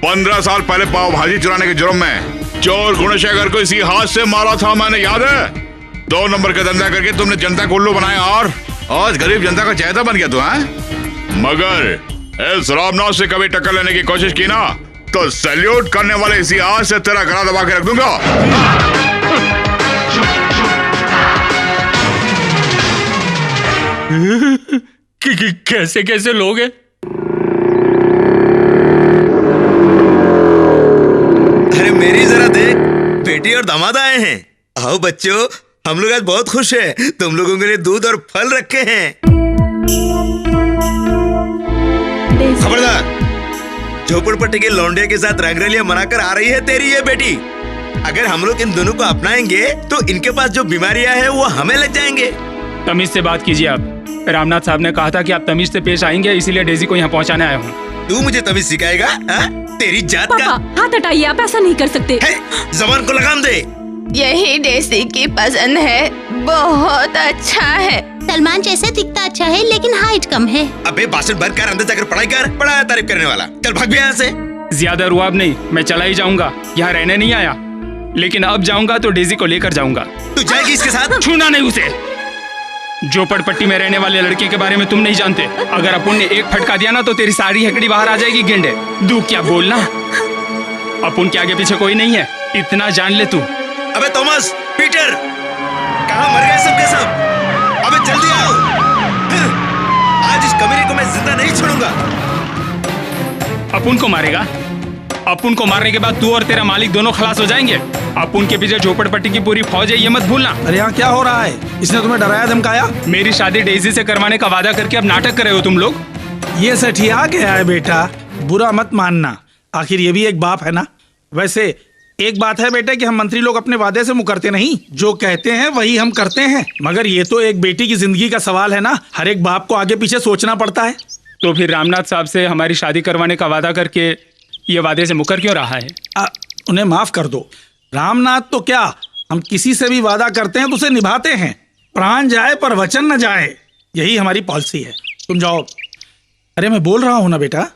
15 साल पहले पाव भाजी चुराने के जुर्म में चोर गुणशेखर को इसी हाथ से मारा था मैंने, याद है? 2 नंबर का धंधा करके तुमने जनता को उल्लू बनाया और आज गरीब जनता का चहेता बन गया तू है? मगर इस रामनाथ से कभी टक्कर लेने की कोशिश की ना तो सैल्यूट करने वाले इसी आज से तेरा गला दबा के रख दूंगा। कैसे कैसे लोग हैं? अरे मेरी जरा देख, बेटी और दामाद आए हैं। आओ बच्चों, हम लोग आज बहुत खुश हैं। तुम लोगों के लिए दूध और फल रखे हैं। खबरदार, झोपड़पट्टी के लौंडे के साथ रंगरलियां मनाकर आ रही है तेरी ये बेटी। अगर हम लोग इन दोनों को अपनाएंगे तो इनके पास जो बीमारियां हैं वो हमें लग जाएंगे। तमीज से बात कीजिए आप। रामनाथ साहब ने कहा था कि आप तमीज से पेश आएंगे, इसीलिए डेजी को यहाँ पहुँचाने आया हूँ। तू मुझे तमीज सिखाएगा? तेरी जात का हाथ हटाइए, आप ऐसा नहीं कर सकते। जबान को लगाम दे। यही डेजी की पसंद है, बहुत अच्छा है। सलमान जैसा दिखता अच्छा है लेकिन हाइट कम है। अबे भाषण भर कर, अंदर जाकर पढ़ाई कर। बड़ा तारीफ करने वाला, चल भाग भी यहाँ से। ज्यादा रुआब नहीं, मैं चला ही जाऊंगा। यहाँ रहने नहीं आया, लेकिन अब जाऊंगा तो डेजी को लेकर जाऊंगा। तू जाएगी इसके साथ? छूना नहीं उसे। झोपड़पट्टी में रहने वाले लड़के के बारे में तुम नहीं जानते। अगर अपुन ने एक फटका दिया ना तो तेरी सारी हकड़ी बाहर आ जाएगी। गेंडे दू क्या बोलना, अपुन के आगे पीछे कोई नहीं है, इतना जान ले तू। अबे थॉमस, पीटर, कहाँ मर गए सब के सब? अबे जल्दी आओ, आज इस कमीने को मैं जिंदा नहीं छोड़ूंगा। अपुन को मारेगा? अपुन को मारने के बाद तू और तेरा मालिक दोनों खलास हो जाएंगे। अपुन के पीछे झोपड़पट्टी की पूरी फौज है, ये मत भूलना। अरे यहाँ क्या हो रहा है? इसने तुम्हें डराया धमकाया? मेरी शादी डेजी से करवाने का वादा करके अब नाटक कर रहे हो तुम लोग। ये सठिया गया है बेटा, बुरा मत मानना, आखिर ये भी एक बाप है ना। वैसे एक बात है बेटे कि हम मंत्री लोग अपने वादे से मुकरते नहीं, जो कहते हैं वही हम करते हैं। मगर ये तो एक बेटी की जिंदगी का सवाल है ना, हर एक बाप को आगे पीछे सोचना पड़ता है। तो फिर रामनाथ साहब से हमारी शादी करवाने का वादा करके ये वादे से मुकर क्यों रहा है? उन्हें माफ कर दो। रामनाथ तो क्या, हम किसी से भी वादा करते हैं तो उसे निभाते हैं। प्राण जाए पर वचन न जाए, यही हमारी पॉलिसी है। तुम जाओ। अरे मैं बोल रहा हूं ना बेटा।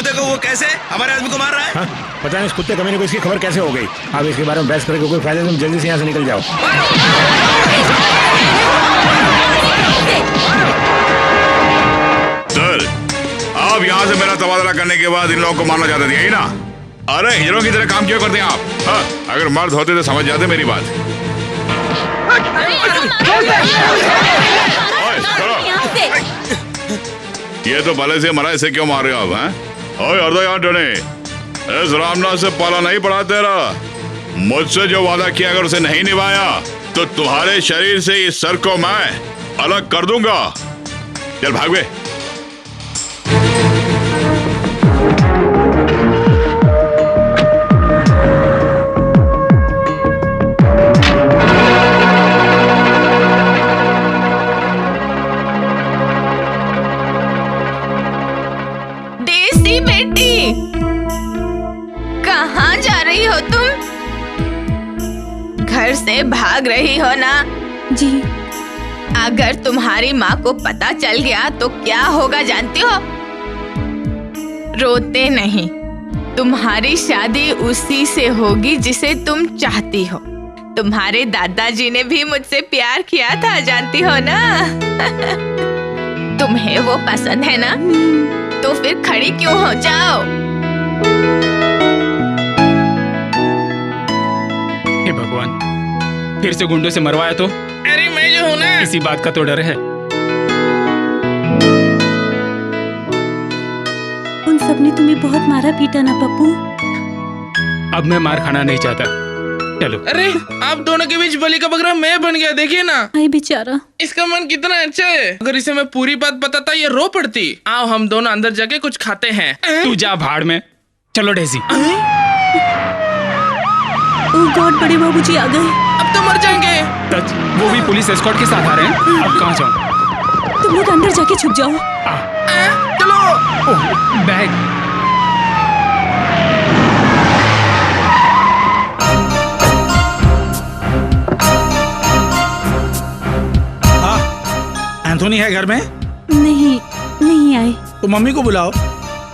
वहाँ देखो वो कैसे हमारे आदमी को मार रहा है। हाँ? पता नहीं इस कुत्ते कमीने को इसकी खबर कैसे हो गई। अब इसके बारे में बहस करके कोई फायदा, तुम जल्दी से यहाँ से निकल जाओ। सर, आप यहाँ से मेरा तबादला करने के बाद इन लोगों को मारना चाहते थे, यही ना? अरे हीरो की तरह काम क्यों करते हैं आप? हाँ, अगर मर्द होते तो समझ जाते मेरी बात। ये तो भले से मरा, इसे क्यों मार रहे हो आप? हैं? ओए अर्दो यहाँ टोने, इस रामनाथ से पाला नहीं पड़ा तेरा। मुझसे जो वादा किया अगर उसे नहीं निभाया तो तुम्हारे शरीर से इस सर को मैं अलग कर दूंगा। चल भाग बे। देसी बेटी, कहाँ जा रही हो तुम? घर से भाग रही हो ना? जी। अगर तुम्हारी माँ को पता चल गया तो क्या होगा जानती हो? रोते नहीं, तुम्हारी शादी उसी से होगी जिसे तुम चाहती हो। तुम्हारे दादाजी ने भी मुझसे प्यार किया था, जानती हो ना? तुम्हें वो पसंद है ना? तो फिर खड़ी क्यों हो जाओ? हे भगवान, फिर से गुंडों से मरवाया तो? अरे मैं जो हूँ ना। इसी बात का तो डर है। उन सब ने तुम्हें बहुत मारा पीटा ना पप्पू? अब मैं मार खाना नहीं चाहता। चलो। अरे आप दोनों के बीच बलि का बकरा मैं बन गया, देखिए ना। आई बेचारा, इसका मन कितना अच्छा है। अगर इसे मैं पूरी बात बताता ये रो पड़ती। आओ हम दोनों अंदर जाके कुछ खाते हैं। तू जा भाड़ में। चलो डेजी। ओह गॉड, बड़े बाबूजी आ गए। अब तो मर जाएंगे। सच, वो भी पुलिस एस्कॉर्ट के साथ आ रहे हैं। अब कहाँ जाऊँ? तुम लोग अंदर जाके छुप जाओ। चलो। बैग। एंथोनी है घर में? नहीं आए। तो मम्मी को बुलाओ।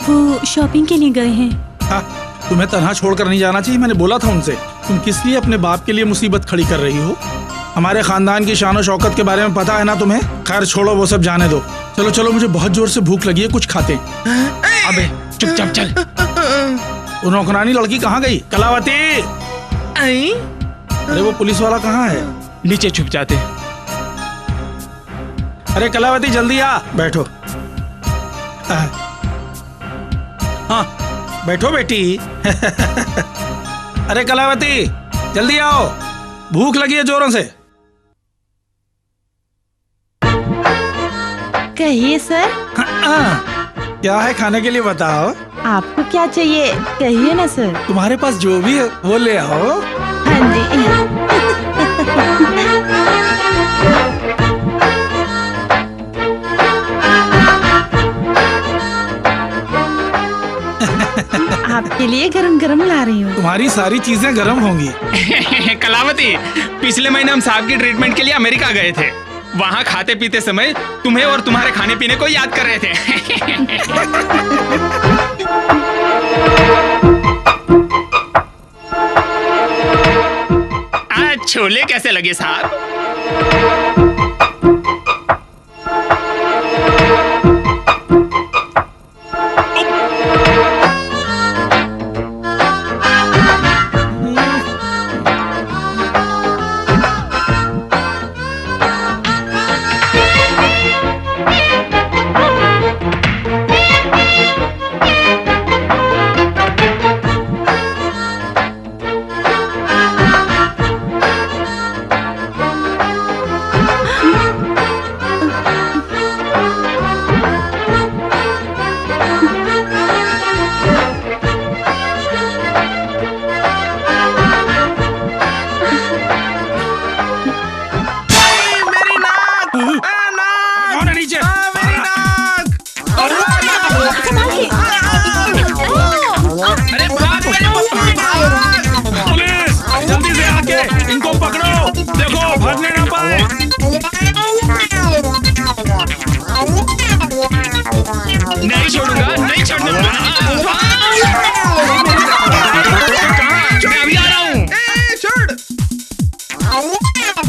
वो शॉपिंग के लिए गए हैं। हाँ, तुम्हें तन्हा छोड़कर नहीं जाना चाहिए। मैंने बोला था उनसे। तुम किस लिए अपने बाप के लिए मुसीबत खड़ी कर रही हो? हमारे खानदान की शान और शौकत के बारे में पता है ना तुम्हें? खैर छोड़ो, वो सब जाने दो। चलो चलो, मुझे बहुत जोर से भूख लगी है, कुछ खाते हैं। अबे चुपचाप चल। वो नौकरानी लड़की कहाँ गई? कलावती। अरे वो पुलिस वाला कहाँ है? नीचे छुप जाते। अरे कलावती जल्दी आ, बैठो। हाँ बैठो बेटी। अरे कलावती जल्दी आओ, भूख लगी है जोरों से। कहिए सर। क्या है खाने के लिए बताओ। आपको क्या चाहिए कहिए ना सर। तुम्हारे पास जो भी है वो ले आओ। हाँ जी। आपके लिए गरम गरम ला रही हूँ। तुम्हारी सारी चीजें गरम होंगी। कलावती, पिछले महीने हम साहब की ट्रीटमेंट के लिए अमेरिका गए थे। वहाँ खाते पीते समय तुम्हें और तुम्हारे खाने पीने को याद कर रहे थे। छोले कैसे लगे साहब?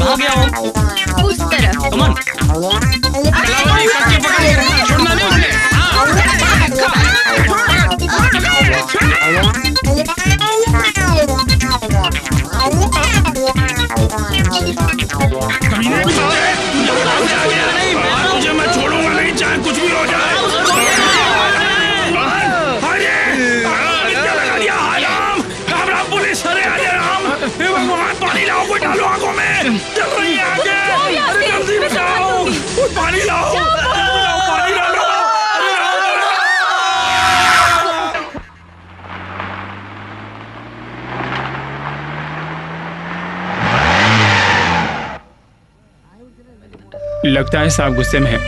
कहाँ गया हो? उस तरफ। कमान। कलावती कच्चे पकड़ के रखना, छोड़ना नहीं उसे। मुझे मैं छोड़ूंगा नहीं, चाहे कुछ भी हो जाए। पुलिस, अरे अरे राम, हे भगवान, पानी लाओ, कोई डालो आंखों में। चल रही है आगे, अरे जल्दी बचाओ, पानी लाओ, पानी डालो। लगता है साहब गुस्से में है,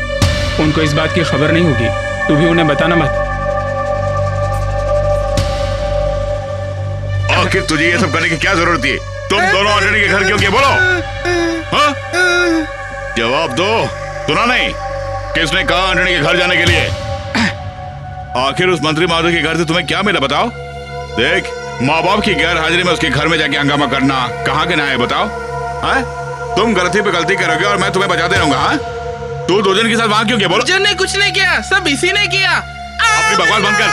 उनको इस बात की खबर नहीं होगी। तू भी उन्हें बताना मत। आखिर तुझे ये सब करने की क्या जरूरत थी? तुम दोनों आंटनी के घर क्यों गए? बोलो। हाँ? जवाब दो। सुना नहीं? किसने कहा आंटनी के घर जाने के लिए? आखिर उस मंत्री महोदय के घर से तुम्हें क्या मिला बताओ? देख, माँ बाप की गैर हाजिरी में उसके घर में जाके हंगामा करना कहाँ के न्याय है बताओ? हाँ? तुम गलती पे गलती करोगे और मैं तुम्हें बचाते रहूंगा। हाँ? तू दो जन के साथ वहां क्यों गया? बोलो। ने कुछ नहीं किया, सब इसी ने किया। अपनी बकवास बंद कर।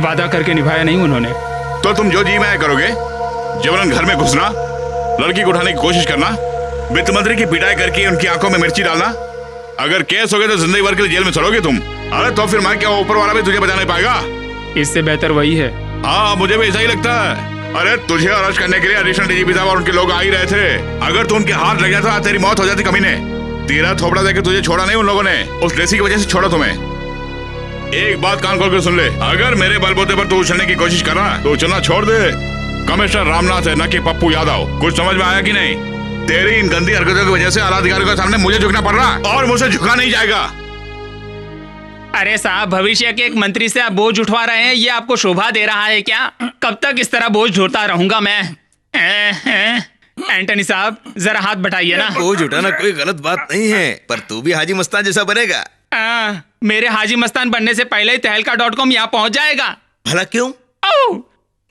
वादा करके निभाया नहीं उन्होंने। तो तुम जो जी में करोगे, जबरन घर में घुसना, लड़की को उठाने की कोशिश करना, वित्त मंत्री की पिटाई करके उनकी आंखों में मिर्ची डालना, अगर केस हो गए तो जिंदगी भर के लिए जेल में चलोगे तुम। अरे तो फिर मैं क्या ऊपर वाला भी तुझे बचा नहीं पाएगा? इससे बेहतर वही है। हाँ, मुझे भी ऐसा ही लगता है। अरे तुझे अरेस्ट करने के लिए एडिशनल डीजीपी साहब और उनके लोग आ ही रहे थे। अगर तू उनके हाथ लग जाता तेरी मौत हो जाती कमीने। तेरा थोपड़ा देके तुझे छोड़ा नहीं उन लोगों ने, उस लेसी की वजह से छोड़ा तुम्हें। एक बात कान खोल के सुन ले, अगर मेरे बलबूते पर तू उछलने की कोशिश कर रहा तो उछलना छोड़ दे। कमिश्नर रामनाथ है, न कि पप्पू यादव। कुछ समझ में आया कि नहीं? तेरी इन गंदी हरकतों की वजह से आला अधिकारियों के सामने मुझे झुकना पड़ रहा है और मुझसे झुका नहीं जाएगा। अरे साहब, भविष्य के एक मंत्री से आप बोझ उठवा रहे हैं, ये आपको शोभा दे रहा है क्या? कब तक इस तरह बोझ ढोता रहूंगा मैं? एंटनी साहब, जरा हाथ बढ़ाइए ना। बोझ उठाना कोई गलत बात नहीं है, पर तू भी हाजी मस्तान जैसा बनेगा। मेरे हाजी मस्तान बनने से पहले ही तहलका.com यहाँ पहुंच जाएगा। भला क्यों?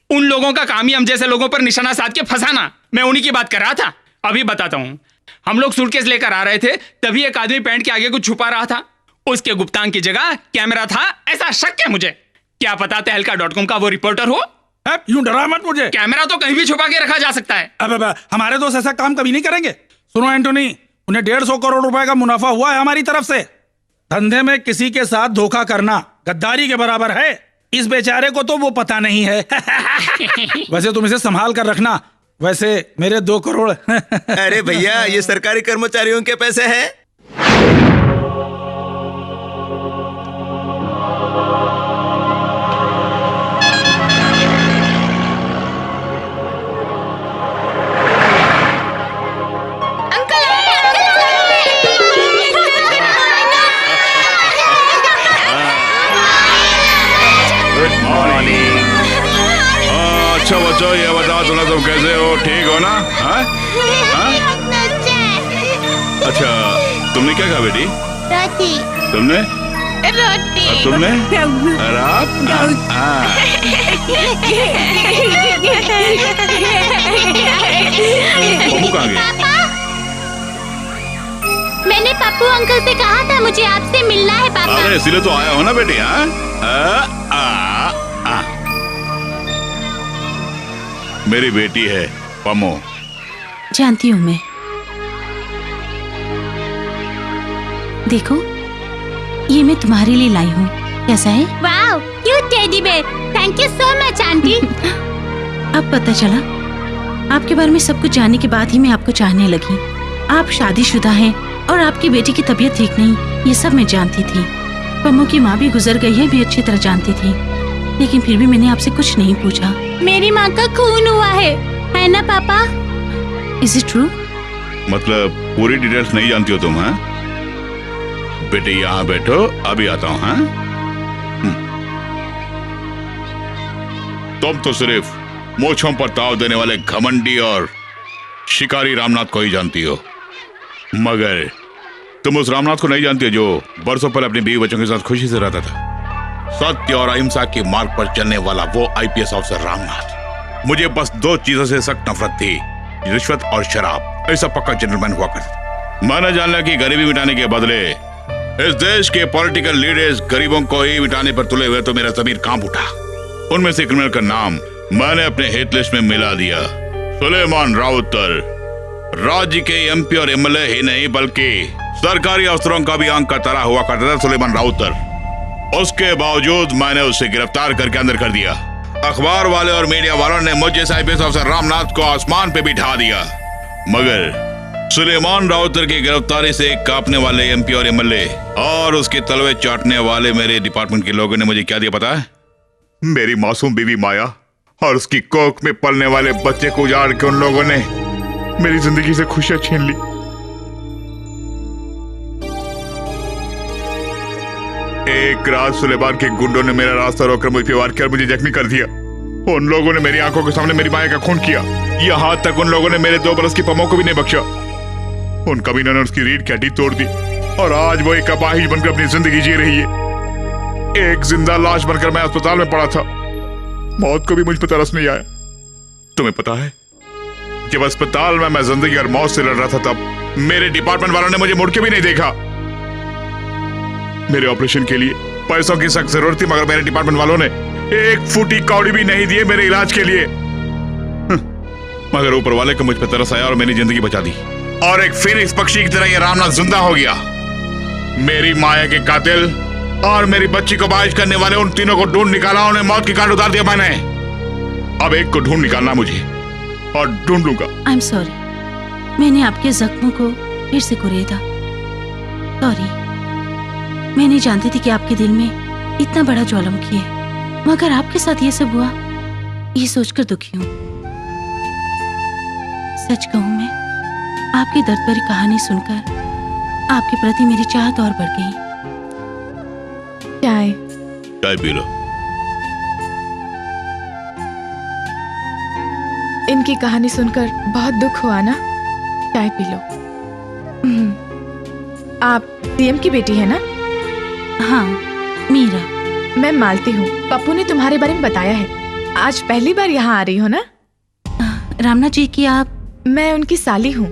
उन लोगों का काम ही हम जैसे लोगों पर निशाना साध के फंसाना। मैं उन्हीं की बात कर रहा था। अभी बताता हूँ। हम लोग सूटकेस लेकर आ रहे थे, तभी एक आदमी पैंट के आगे कुछ छुपा रहा था। उसके गुप्तांग की जगह कैमरा था, ऐसा शक है मुझे। क्या पता तहलका.com का वो रिपोर्टर हो? यूं डरा मत मुझे। कैमरा तो कहीं भी छुपा के रखा जा सकता है। अब हमारे दोस्त ऐसा काम कभी नहीं करेंगे। सुनो एंटोनी, उन्हें 150 करोड़ रुपए का मुनाफा हुआ है हमारी तरफ से। धंधे में किसी के साथ धोखा करना गद्दारी के बराबर है। इस बेचारे को तो वो पता नहीं है। वैसे तुम इसे संभाल कर रखना। वैसे मेरे 2 करोड़। अरे भैया, ये सरकारी कर्मचारियों के पैसे हैं। अच्छा बच्चों, ये बताओ तुम लोग कैसे हो? ठीक हो ना? हाँ? हाँ? अच्छा, तुमने क्या कहा बेटी? रोटी। तुमने? रोटी। और तुमने? और आप? पप्पू कहाँ गए? मैंने पप्पू अंकल से कहा था मुझे आपसे मिलना है पापा। अरे इसीलिए तो आया हो ना बेटी। हाँ? मेरी बेटी है पमो। जानती हूँ मैं। देखो, ये मैं तुम्हारे लिए लाई हूँ। कैसा है? Wow, cute teddy bear. Thank you so much aunty. अब पता चला, आपके बारे में सब कुछ जानने के बाद ही मैं आपको चाहने लगी। आप शादीशुदा हैं और आपकी बेटी की तबीयत ठीक नहीं, ये सब मैं जानती थी। पम्मो की माँ भी गुजर गई है, भी अच्छी तरह जानती थी, लेकिन फिर भी मैंने आपसे कुछ नहीं पूछा। मेरी माँ का खून हुआ है ना पापा? Is it true? मतलब पूरी डिटेल्स नहीं जानती हो तुम? हाँ बेटे, यहाँ बैठो, अभी आता हूँ। हाँ, तुम तो सिर्फ मूंछों पर ताव देने वाले घमंडी और शिकारी रामनाथ को ही जानती हो, मगर तुम उस रामनाथ को नहीं जानती हो जो बरसों पहले अपनी बीवी बच्चों के साथ खुशी से रहता था। सत्य और अहिंसा के मार्ग पर चलने वाला वो आईपीएस ऑफिसर रामनाथ। मुझे बस 2 चीजों से सख्त नफरत थी, रिश्वत और शराब। ऐसा पक्का जेंटलमैन हुआ करता। मैंने जाना कि गरीबी मिटाने के बदले इस देश के पॉलिटिकल लीडर्स गरीबों को ही मिटाने पर तुले हुए तो मेरा जमीर कांप उठा। उनमें से क्रिमिनल का नाम मैंने अपने हिट लिस्ट में मिला दिया। सुलेमान राउतर राज्य के एमपी और एमएलए ही नहीं बल्कि सरकारी अफसरों का भी आंक का तारा हुआ करता था सुलेमान राउतर। उसके बावजूद मैंने उसे गिरफ्तार करके अंदर कर दिया। अखबार वाले और मीडिया वालों ने मुझे आईपीएस अफसर रामनाथ को आसमान पे बिठा दिया, मगर सुलेमान राउतर की गिरफ्तारी से कांपने वाले एमपी और एमएलए और उसके तलवे चाटने वाले मेरे डिपार्टमेंट के लोगों ने मुझे क्या दिया पता है? मेरी मासूम बीवी माया और उसकी कोख में पलने वाले बच्चे को उजाड़ के उन लोगों ने मेरी जिंदगी से खुशियां छीन ली। एक रात सुलेमान के गुंडों ने मेरा रास्ता रोककर मुझ पर वार किया और मुझे जख्मी कर दिया। उन लोगों ने मेरी आंखों के सामने मेरी माया का खून किया। यहाँ तक उन लोगों ने मेरे 2 बरस की पमो को भी नहीं बख्शा। उन कमीनों ने उसकी रीढ़ की हड्डी तोड़ दी और आज वो एक अपाहिज बनकर अपनी जिंदगी जी रही है। एक जिंदा लाश बनकर मैं अस्पताल में पड़ा था। मौत को भी मुझ पर तरस नहीं आया। तुम्हें पता है, जब अस्पताल में मैं जिंदगी और मौत से लड़ रहा था तब मेरे डिपार्टमेंट वालों ने मुझे मुड़ के भी नहीं देखा। मेरे ऑपरेशन के लिए पैसों की सख्त जरूरत थी, मगर मेरे डिपार्टमेंट वालों ने 1 फूटी कौड़ी भी नहीं दिए मेरे इलाज के लिए। मगर ऊपर वाले को मुझ पर तरस आया और मेरी जिंदगी बचा दी और एक फिनिक्स पक्षी की तरह ये रामनाथ जिंदा हो गया। मेरी माया के कातिल और मेरी बच्ची को बाइश करने वाले उन तीनों को ढूंढ निकाला। उन्हें मौत की काट उतार दिया मैंने। अब एक को ढूंढ निकालना मुझे और ढूंढ लूंगा। आई एम सॉरी, मैंने आपके जख्मों को फिर से कुरेदा। सॉरी, मैं नहीं जानती थी कि आपके दिल में इतना बड़ा ज्वालामुखी है, मगर आपके साथ ये सब हुआ, ये सोचकर दुखी हूँ। सच कहूँ, मैं आपकी दर्द भरी कहानी सुनकर आपके प्रति मेरी चाहत और बढ़ गई। चाय पी लो। इनकी कहानी सुनकर बहुत दुख हुआ ना? चाय पी लो। आप सीएम की बेटी है ना? हाँ, मीरा। मैं मालती हूँ। पप्पू ने तुम्हारे बारे में बताया है। आज पहली बार यहाँ आ रही हो ना? रामनाथ जी की आप? मैं उनकी साली हूँ।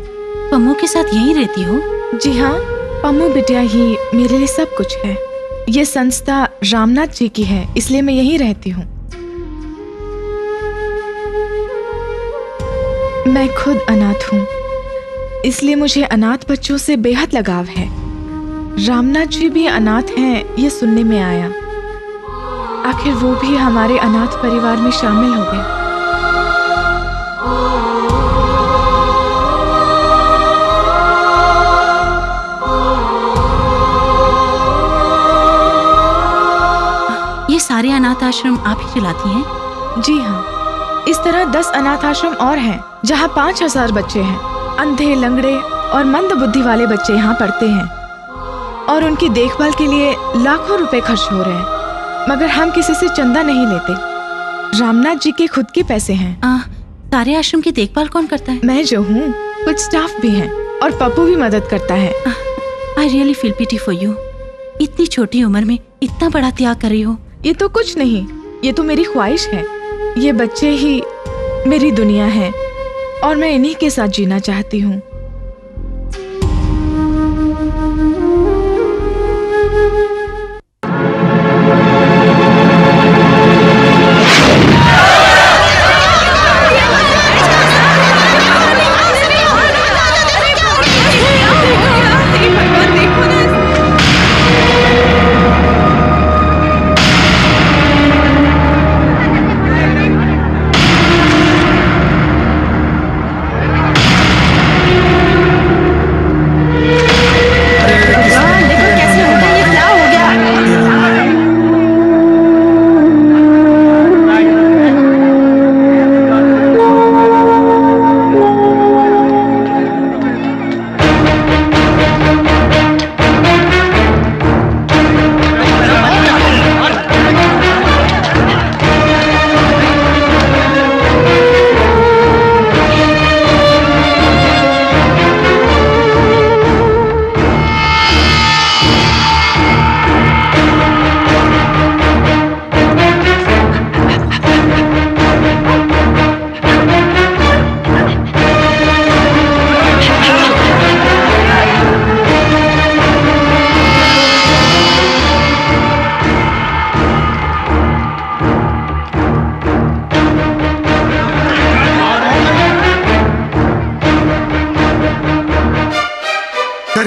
पम्मू के साथ यहीं रहती हो? जी हाँ, पम्मू बिटिया ही मेरे लिए सब कुछ है। ये संस्था रामनाथ जी की है, इसलिए मैं यहीं रहती हूँ। मैं खुद अनाथ हूँ, इसलिए मुझे अनाथ बच्चों से बेहद लगाव है। रामनाथ जी भी अनाथ हैं, ये सुनने में आया। आखिर वो भी हमारे अनाथ परिवार में शामिल हो गए। ये सारे अनाथ आश्रम आप ही चलाती हैं? जी हाँ, इस तरह 10 अनाथ आश्रम और हैं, जहाँ 5000 बच्चे हैं। अंधे, लंगड़े और मंद बुद्धि वाले बच्चे यहाँ पढ़ते हैं और उनकी देखभाल के लिए लाखों रुपए खर्च हो रहे हैं, मगर हम किसी से चंदा नहीं लेते। रामनाथ जी के खुद के पैसे हैं। सारे आश्रम की देखभाल कौन करता है? मैं जो हूँ, कुछ स्टाफ भी हैं और पप्पू भी मदद करता है। I really feel pity for you. इतनी छोटी उम्र में इतना बड़ा त्याग कर रही हो। ये तो कुछ नहीं, ये तो मेरी ख्वाहिश है। ये बच्चे ही मेरी दुनिया है और मैं इन्हीं के साथ जीना चाहती हूँ।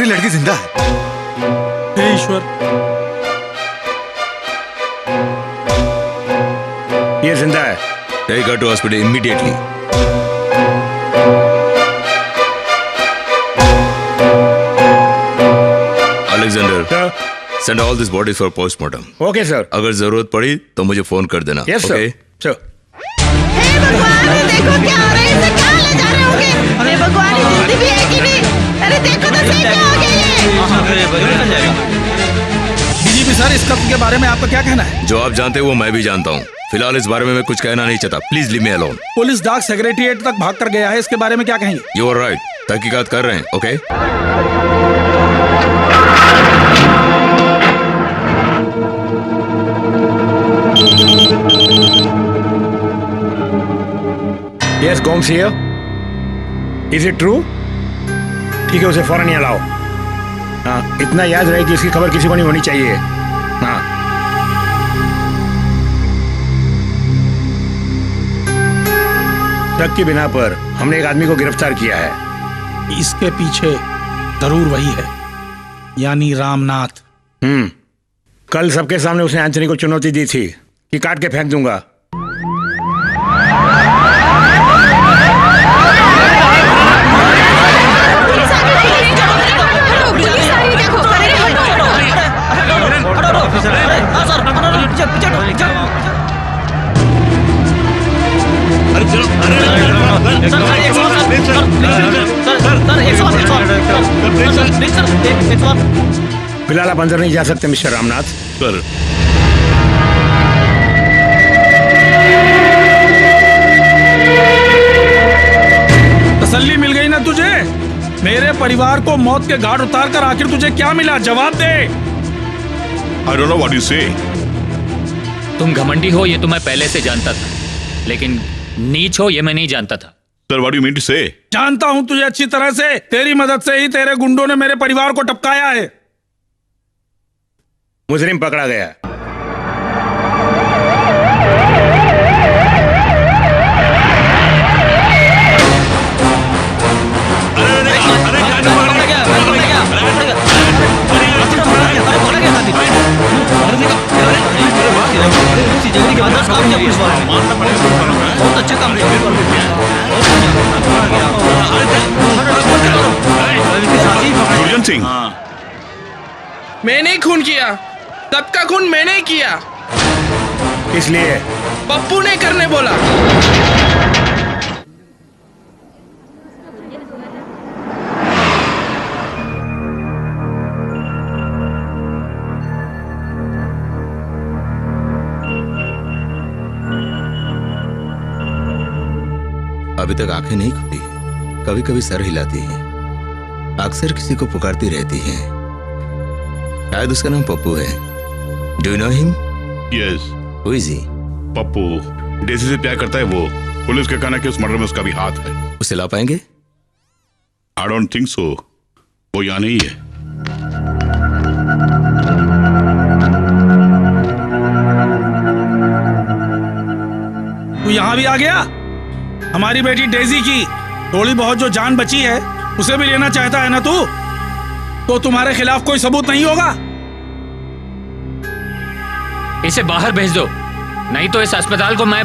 लड़की जिंदा है। हे ईश्वर, ये जिंदा है। Take her to hospital immediately. Alexander, send all this bodies for postmortem. Okay sir. अगर जरूरत पड़ी तो मुझे फोन कर देना। Yes sir. सर देखो क्या हो रहा है, इसे क्या ले जा रहे होंगे? अरे भगवान, ये जिंदी भी है कि नहीं? अरे देखो तो सही, क्या हो गया ये? डीजीपी सर, इस कत्ल के बारे में आपका क्या कहना है? जो आप जानते हैं वो मैं भी जानता हूँ। फिलहाल इस बारे में मैं कुछ कहना नहीं चाहता। Please leave me alone. Police डाक सेक्रेटरीट तक भाग कर गया है, इसके बारे में क्या कहेंगे? यू आर राइट, तहकीकात कर रहे हैं। Okay yes, Gomes here. Is it true? ठीक है, उसे फौरन यहाँ लाओ। हाँ, इतना याद रहे कि इसकी खबर किसी को नहीं होनी चाहिए। हाँ। शक की बिना पर हमने एक आदमी को गिरफ्तार किया है। इसके पीछे जरूर वही है, यानी रामनाथ। कल सबके सामने उसने एंथनी को चुनौती दी थी कि काट के फेंक दूंगा। फिलहाल आप अंदर नहीं जा सकते मिस्टर रामनाथ। सर, तसल्ली मिल गई ना तुझे? मेरे परिवार को मौत के घाट उतार कर आखिर तुझे क्या मिला? जवाब दे। I don't know what you say. तुम घमंडी हो ये तो मैं पहले से जानता था, लेकिन नीच हो ये मैं नहीं जानता था। Sir, what do you mean to say? जानता हूं तुझे अच्छी तरह से। तेरी मदद से ही तेरे गुंडों ने मेरे परिवार को टपकाया है। मुजरिम पकड़ा गया। बहुत अच्छा काम सिंह, मैंने खून किया, सबका खून मैंने किया। इसलिए पप्पू ने करने बोला। अभी तक आंखें नहीं खुली, कभी कभी सर हिलाती है, अक्सर किसी को पुकारती रहती है। शायद उसका नाम पप्पू है। Do you know him? Yes. Who is he? Pappu Daisy से प्यार करता है वो। पुलिस का कहना कि उस मर्डर में उसका भी हाथ है। उसे ला पाएंगे? आई डोंट थिंक सो, वो यहाँ नहीं है। तू यहाँ भी आ गया? हमारी बेटी डेजी की थोड़ी बहुत जो जान बची है उसे भी लेना चाहता है ना तू? तो तुम्हारे खिलाफ कोई सबूत नहीं होगा? इसे बाहर भेज दो, नहीं तो इस अस्पताल को मैं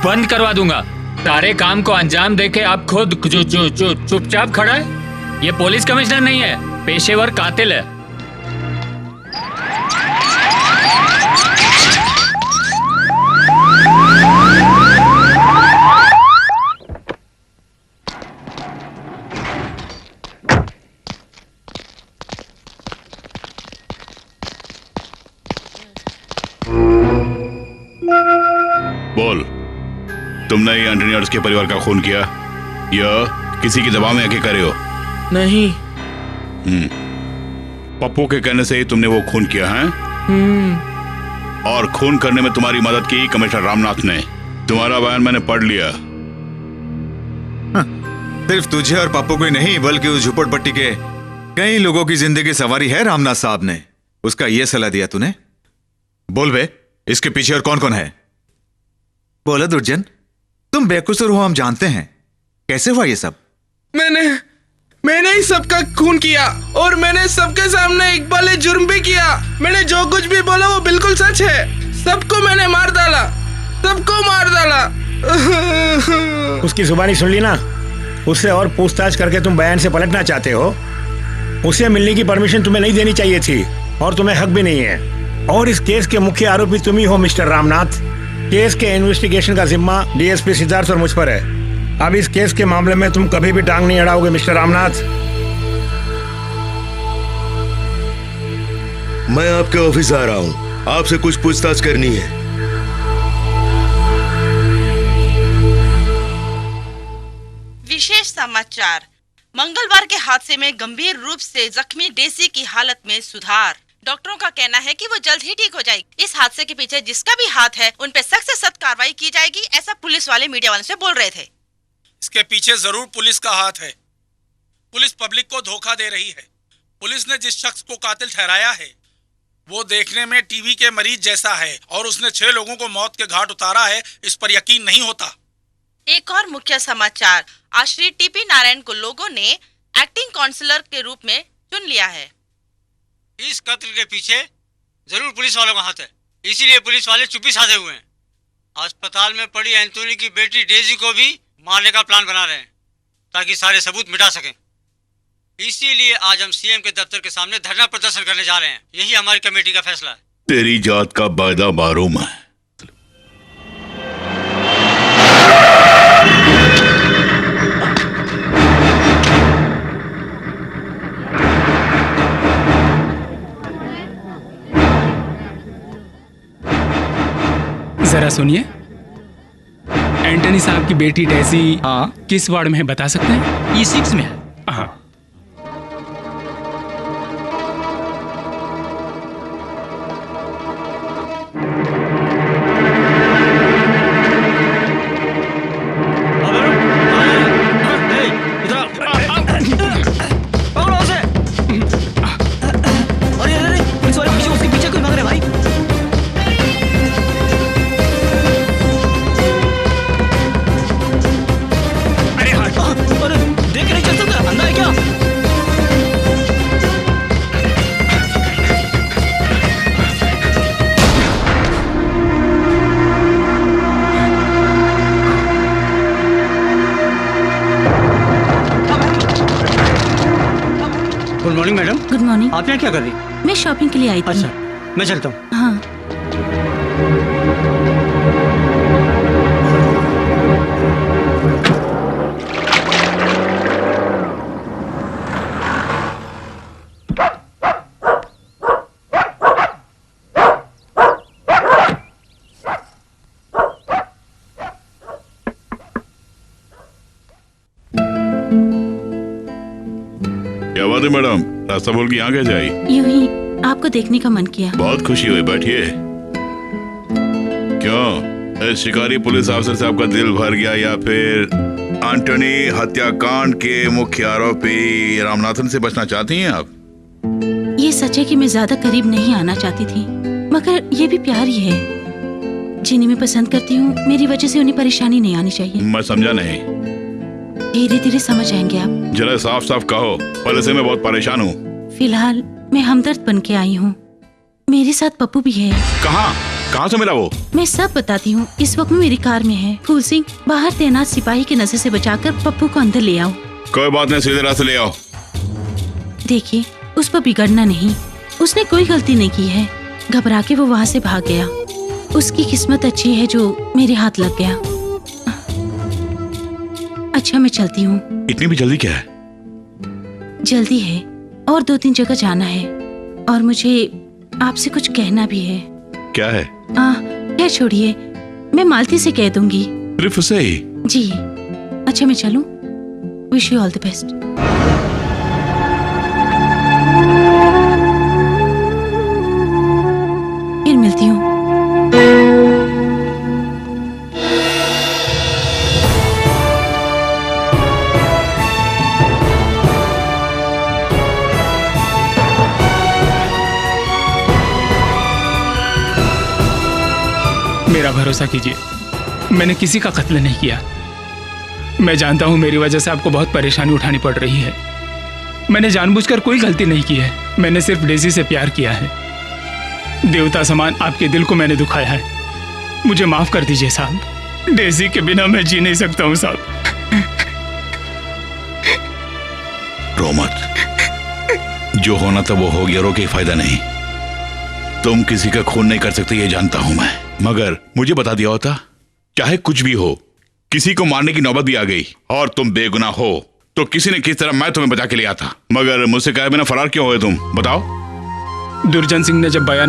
बंद करवा दूंगा। सारे काम को अंजाम देके आप खुद जो चुपचाप खड़ा है। ये पुलिस कमिश्नर नहीं है, पेशेवर कातिल है। बोल, तुमने ये इंजीनियर्स के परिवार का खून किया या किसी की दबाव में आके करे हो? नहीं। पप्पू के कहने से ही तुमने वो खून किया है? और खून करने में तुम्हारी मदद की कमिश्नर रामनाथ ने। तुम्हारा बयान मैंने पढ़ लिया। सिर्फ तुझे और पप्पू को ही नहीं, बल्कि उस झुपड़पट्टी के कई लोगों की जिंदगी सवारी है रामनाथ साहब ने। उसका ये सलाह दिया तूने? बोल बे, इसके पीछे और कौन कौन है? बोलो दुर्जन, तुम बेकसूर हो हम जानते हैं, कैसे हुआ ये सब? मैंने ही सबका खून किया और मैंने सबके सामने इकबाल जुर्म भी किया। मैंने जो कुछ भी बोला वो बिल्कुल सच है। सबको मैंने मार डाला, सबको मार डाला। उसकी जुबानी सुन ली ना? उससे और पूछताछ करके तुम बयान से पलटना चाहते हो? उसे मिलने की परमिशन तुम्हें नहीं देनी चाहिए थी और तुम्हें हक भी नहीं है। और इस केस के मुख्य आरोपी तुम ही हो मिस्टर रामनाथ। केस के इन्वेस्टिगेशन का जिम्मा डीएसपी सिद्धार्थ और मुझ पर है। अब इस केस के मामले में तुम कभी भी टांग नहीं अड़ाओगे मिस्टर रामनाथ। मैं आपके ऑफिस आ रहा हूँ, आपसे कुछ पूछताछ करनी है। विशेष समाचार। मंगलवार के हादसे में गंभीर रूप से जख्मी डेसी की हालत में सुधार। डॉक्टरों का कहना है कि वो जल्द ही ठीक हो जाएगी। इस हादसे के पीछे जिसका भी हाथ है उन पे सख्त से सख्त कार्रवाई की जाएगी, ऐसा पुलिस वाले मीडिया वालों से बोल रहे थे। इसके पीछे जरूर पुलिस का हाथ है। पुलिस पब्लिक को धोखा दे रही है। पुलिस ने जिस शख्स को कातिल ठहराया है वो देखने में टीवी के मरीज जैसा है और उसने 6 लोगों को मौत के घाट उतारा है, इस पर यकीन नहीं होता। एक और मुख्य समाचार। आज श्री टीपी नारायण को लोगों ने एक्टिंग काउंसलर के रूप में चुन लिया है। इस कत्ल के पीछे जरूर पुलिस वालों का हाथ है, इसीलिए पुलिस वाले चुप्पी साधे हुए हैं। अस्पताल में पड़ी एंथोनी की बेटी डेजी को भी मारने का प्लान बना रहे हैं ताकि सारे सबूत मिटा सकें। इसीलिए आज हम सीएम के दफ्तर के सामने धरना प्रदर्शन करने जा रहे हैं। यही हमारी कमेटी का फैसला है। तेरी जात का वायदा मारूम है। जरा सुनिए, एंटनी साहब की बेटी डेजी किस वार्ड में है बता सकते हैं? E6 में है। हाँ। Good morning madam. Good morning. आप यहाँ क्या कर रही? मैं शॉपिंग के लिए आई थी। अच्छा, मैं चलता हूँ। हाँ। क्या बात है मैडम, रास्ता बोल के यहाँ कैसे आई? यूं ही आपको देखने का मन किया। बहुत खुशी हुई, बैठिए। क्यों, इस शिकारी पुलिस अफसर से आपका दिल भर गया या फिर एंटनी हत्याकांड के मुख्य आरोपी रामनाथन से बचना चाहती हैं आप? ये सच है कि मैं ज्यादा करीब नहीं आना चाहती थी, मगर ये भी प्यार ही है। जिन्हें मैं पसंद करती हूँ मेरी वजह से उन्हें परेशानी नहीं आनी चाहिए। मैं समझा नहीं। धीरे धीरे समझ आएंगे आप। जरा साफ साफ कहो, पहले से मैं बहुत परेशान हूँ। फिलहाल मैं हमदर्द बन के आई हूँ। मेरे साथ पप्पू भी है। कहाँ से मिला वो? मैं सब बताती हूँ। इस वक्त में मेरी कार में है। फूल सिंह, बाहर तैनात सिपाही की नजर से बचाकर पप्पू को अंदर ले आओ। कोई बात नहीं, सीधे रास्ते ले आओ। देखिए, उस पर बिगड़ना नहीं, उसने कोई गलती नहीं की है। घबरा के वो वहाँ से भाग गया। उसकी किस्मत अच्छी है जो मेरे हाथ लग गया। अच्छा, मैं चलती हूँ। इतनी भी जल्दी क्या है? जल्दी है और 2-3 जगह जाना है और मुझे आपसे कुछ कहना भी है। क्या है? क्या छोड़िए, मैं मालती से कह दूंगी। सिर्फ उसे ही? जी। अच्छा, मैं चलूं? Wish you all the best. फिर मिलती हूँ। मेरा भरोसा कीजिए, मैंने किसी का कत्ल नहीं किया। मैं जानता हूं मेरी वजह से आपको बहुत परेशानी उठानी पड़ रही है, मैंने जानबूझकर कोई गलती नहीं की है। मैंने सिर्फ डेजी से प्यार किया है। देवता समान आपके दिल को मैंने दुखाया है। मुझे माफ कर दीजिए साहब। डेजी के बिना मैं जी नहीं सकता हूँ साहब। रो मत, जो होना था वो हो गया, रो के फायदा नहीं। तुम किसी का खून नहीं कर सकते ये जानता हूं मैं, मगर मुझे बता दिया होता, चाहे कुछ भी हो, किसी को मारने की नौबत भी आ गई और तुम बेगुनाह हो तो किसी न किसी तरह मैं तुम्हें बचा के ले आता। मगर मुझसे कहे बिना फरार क्यों हुए तुम, बताओ? दुर्जन सिंह ने जब बयान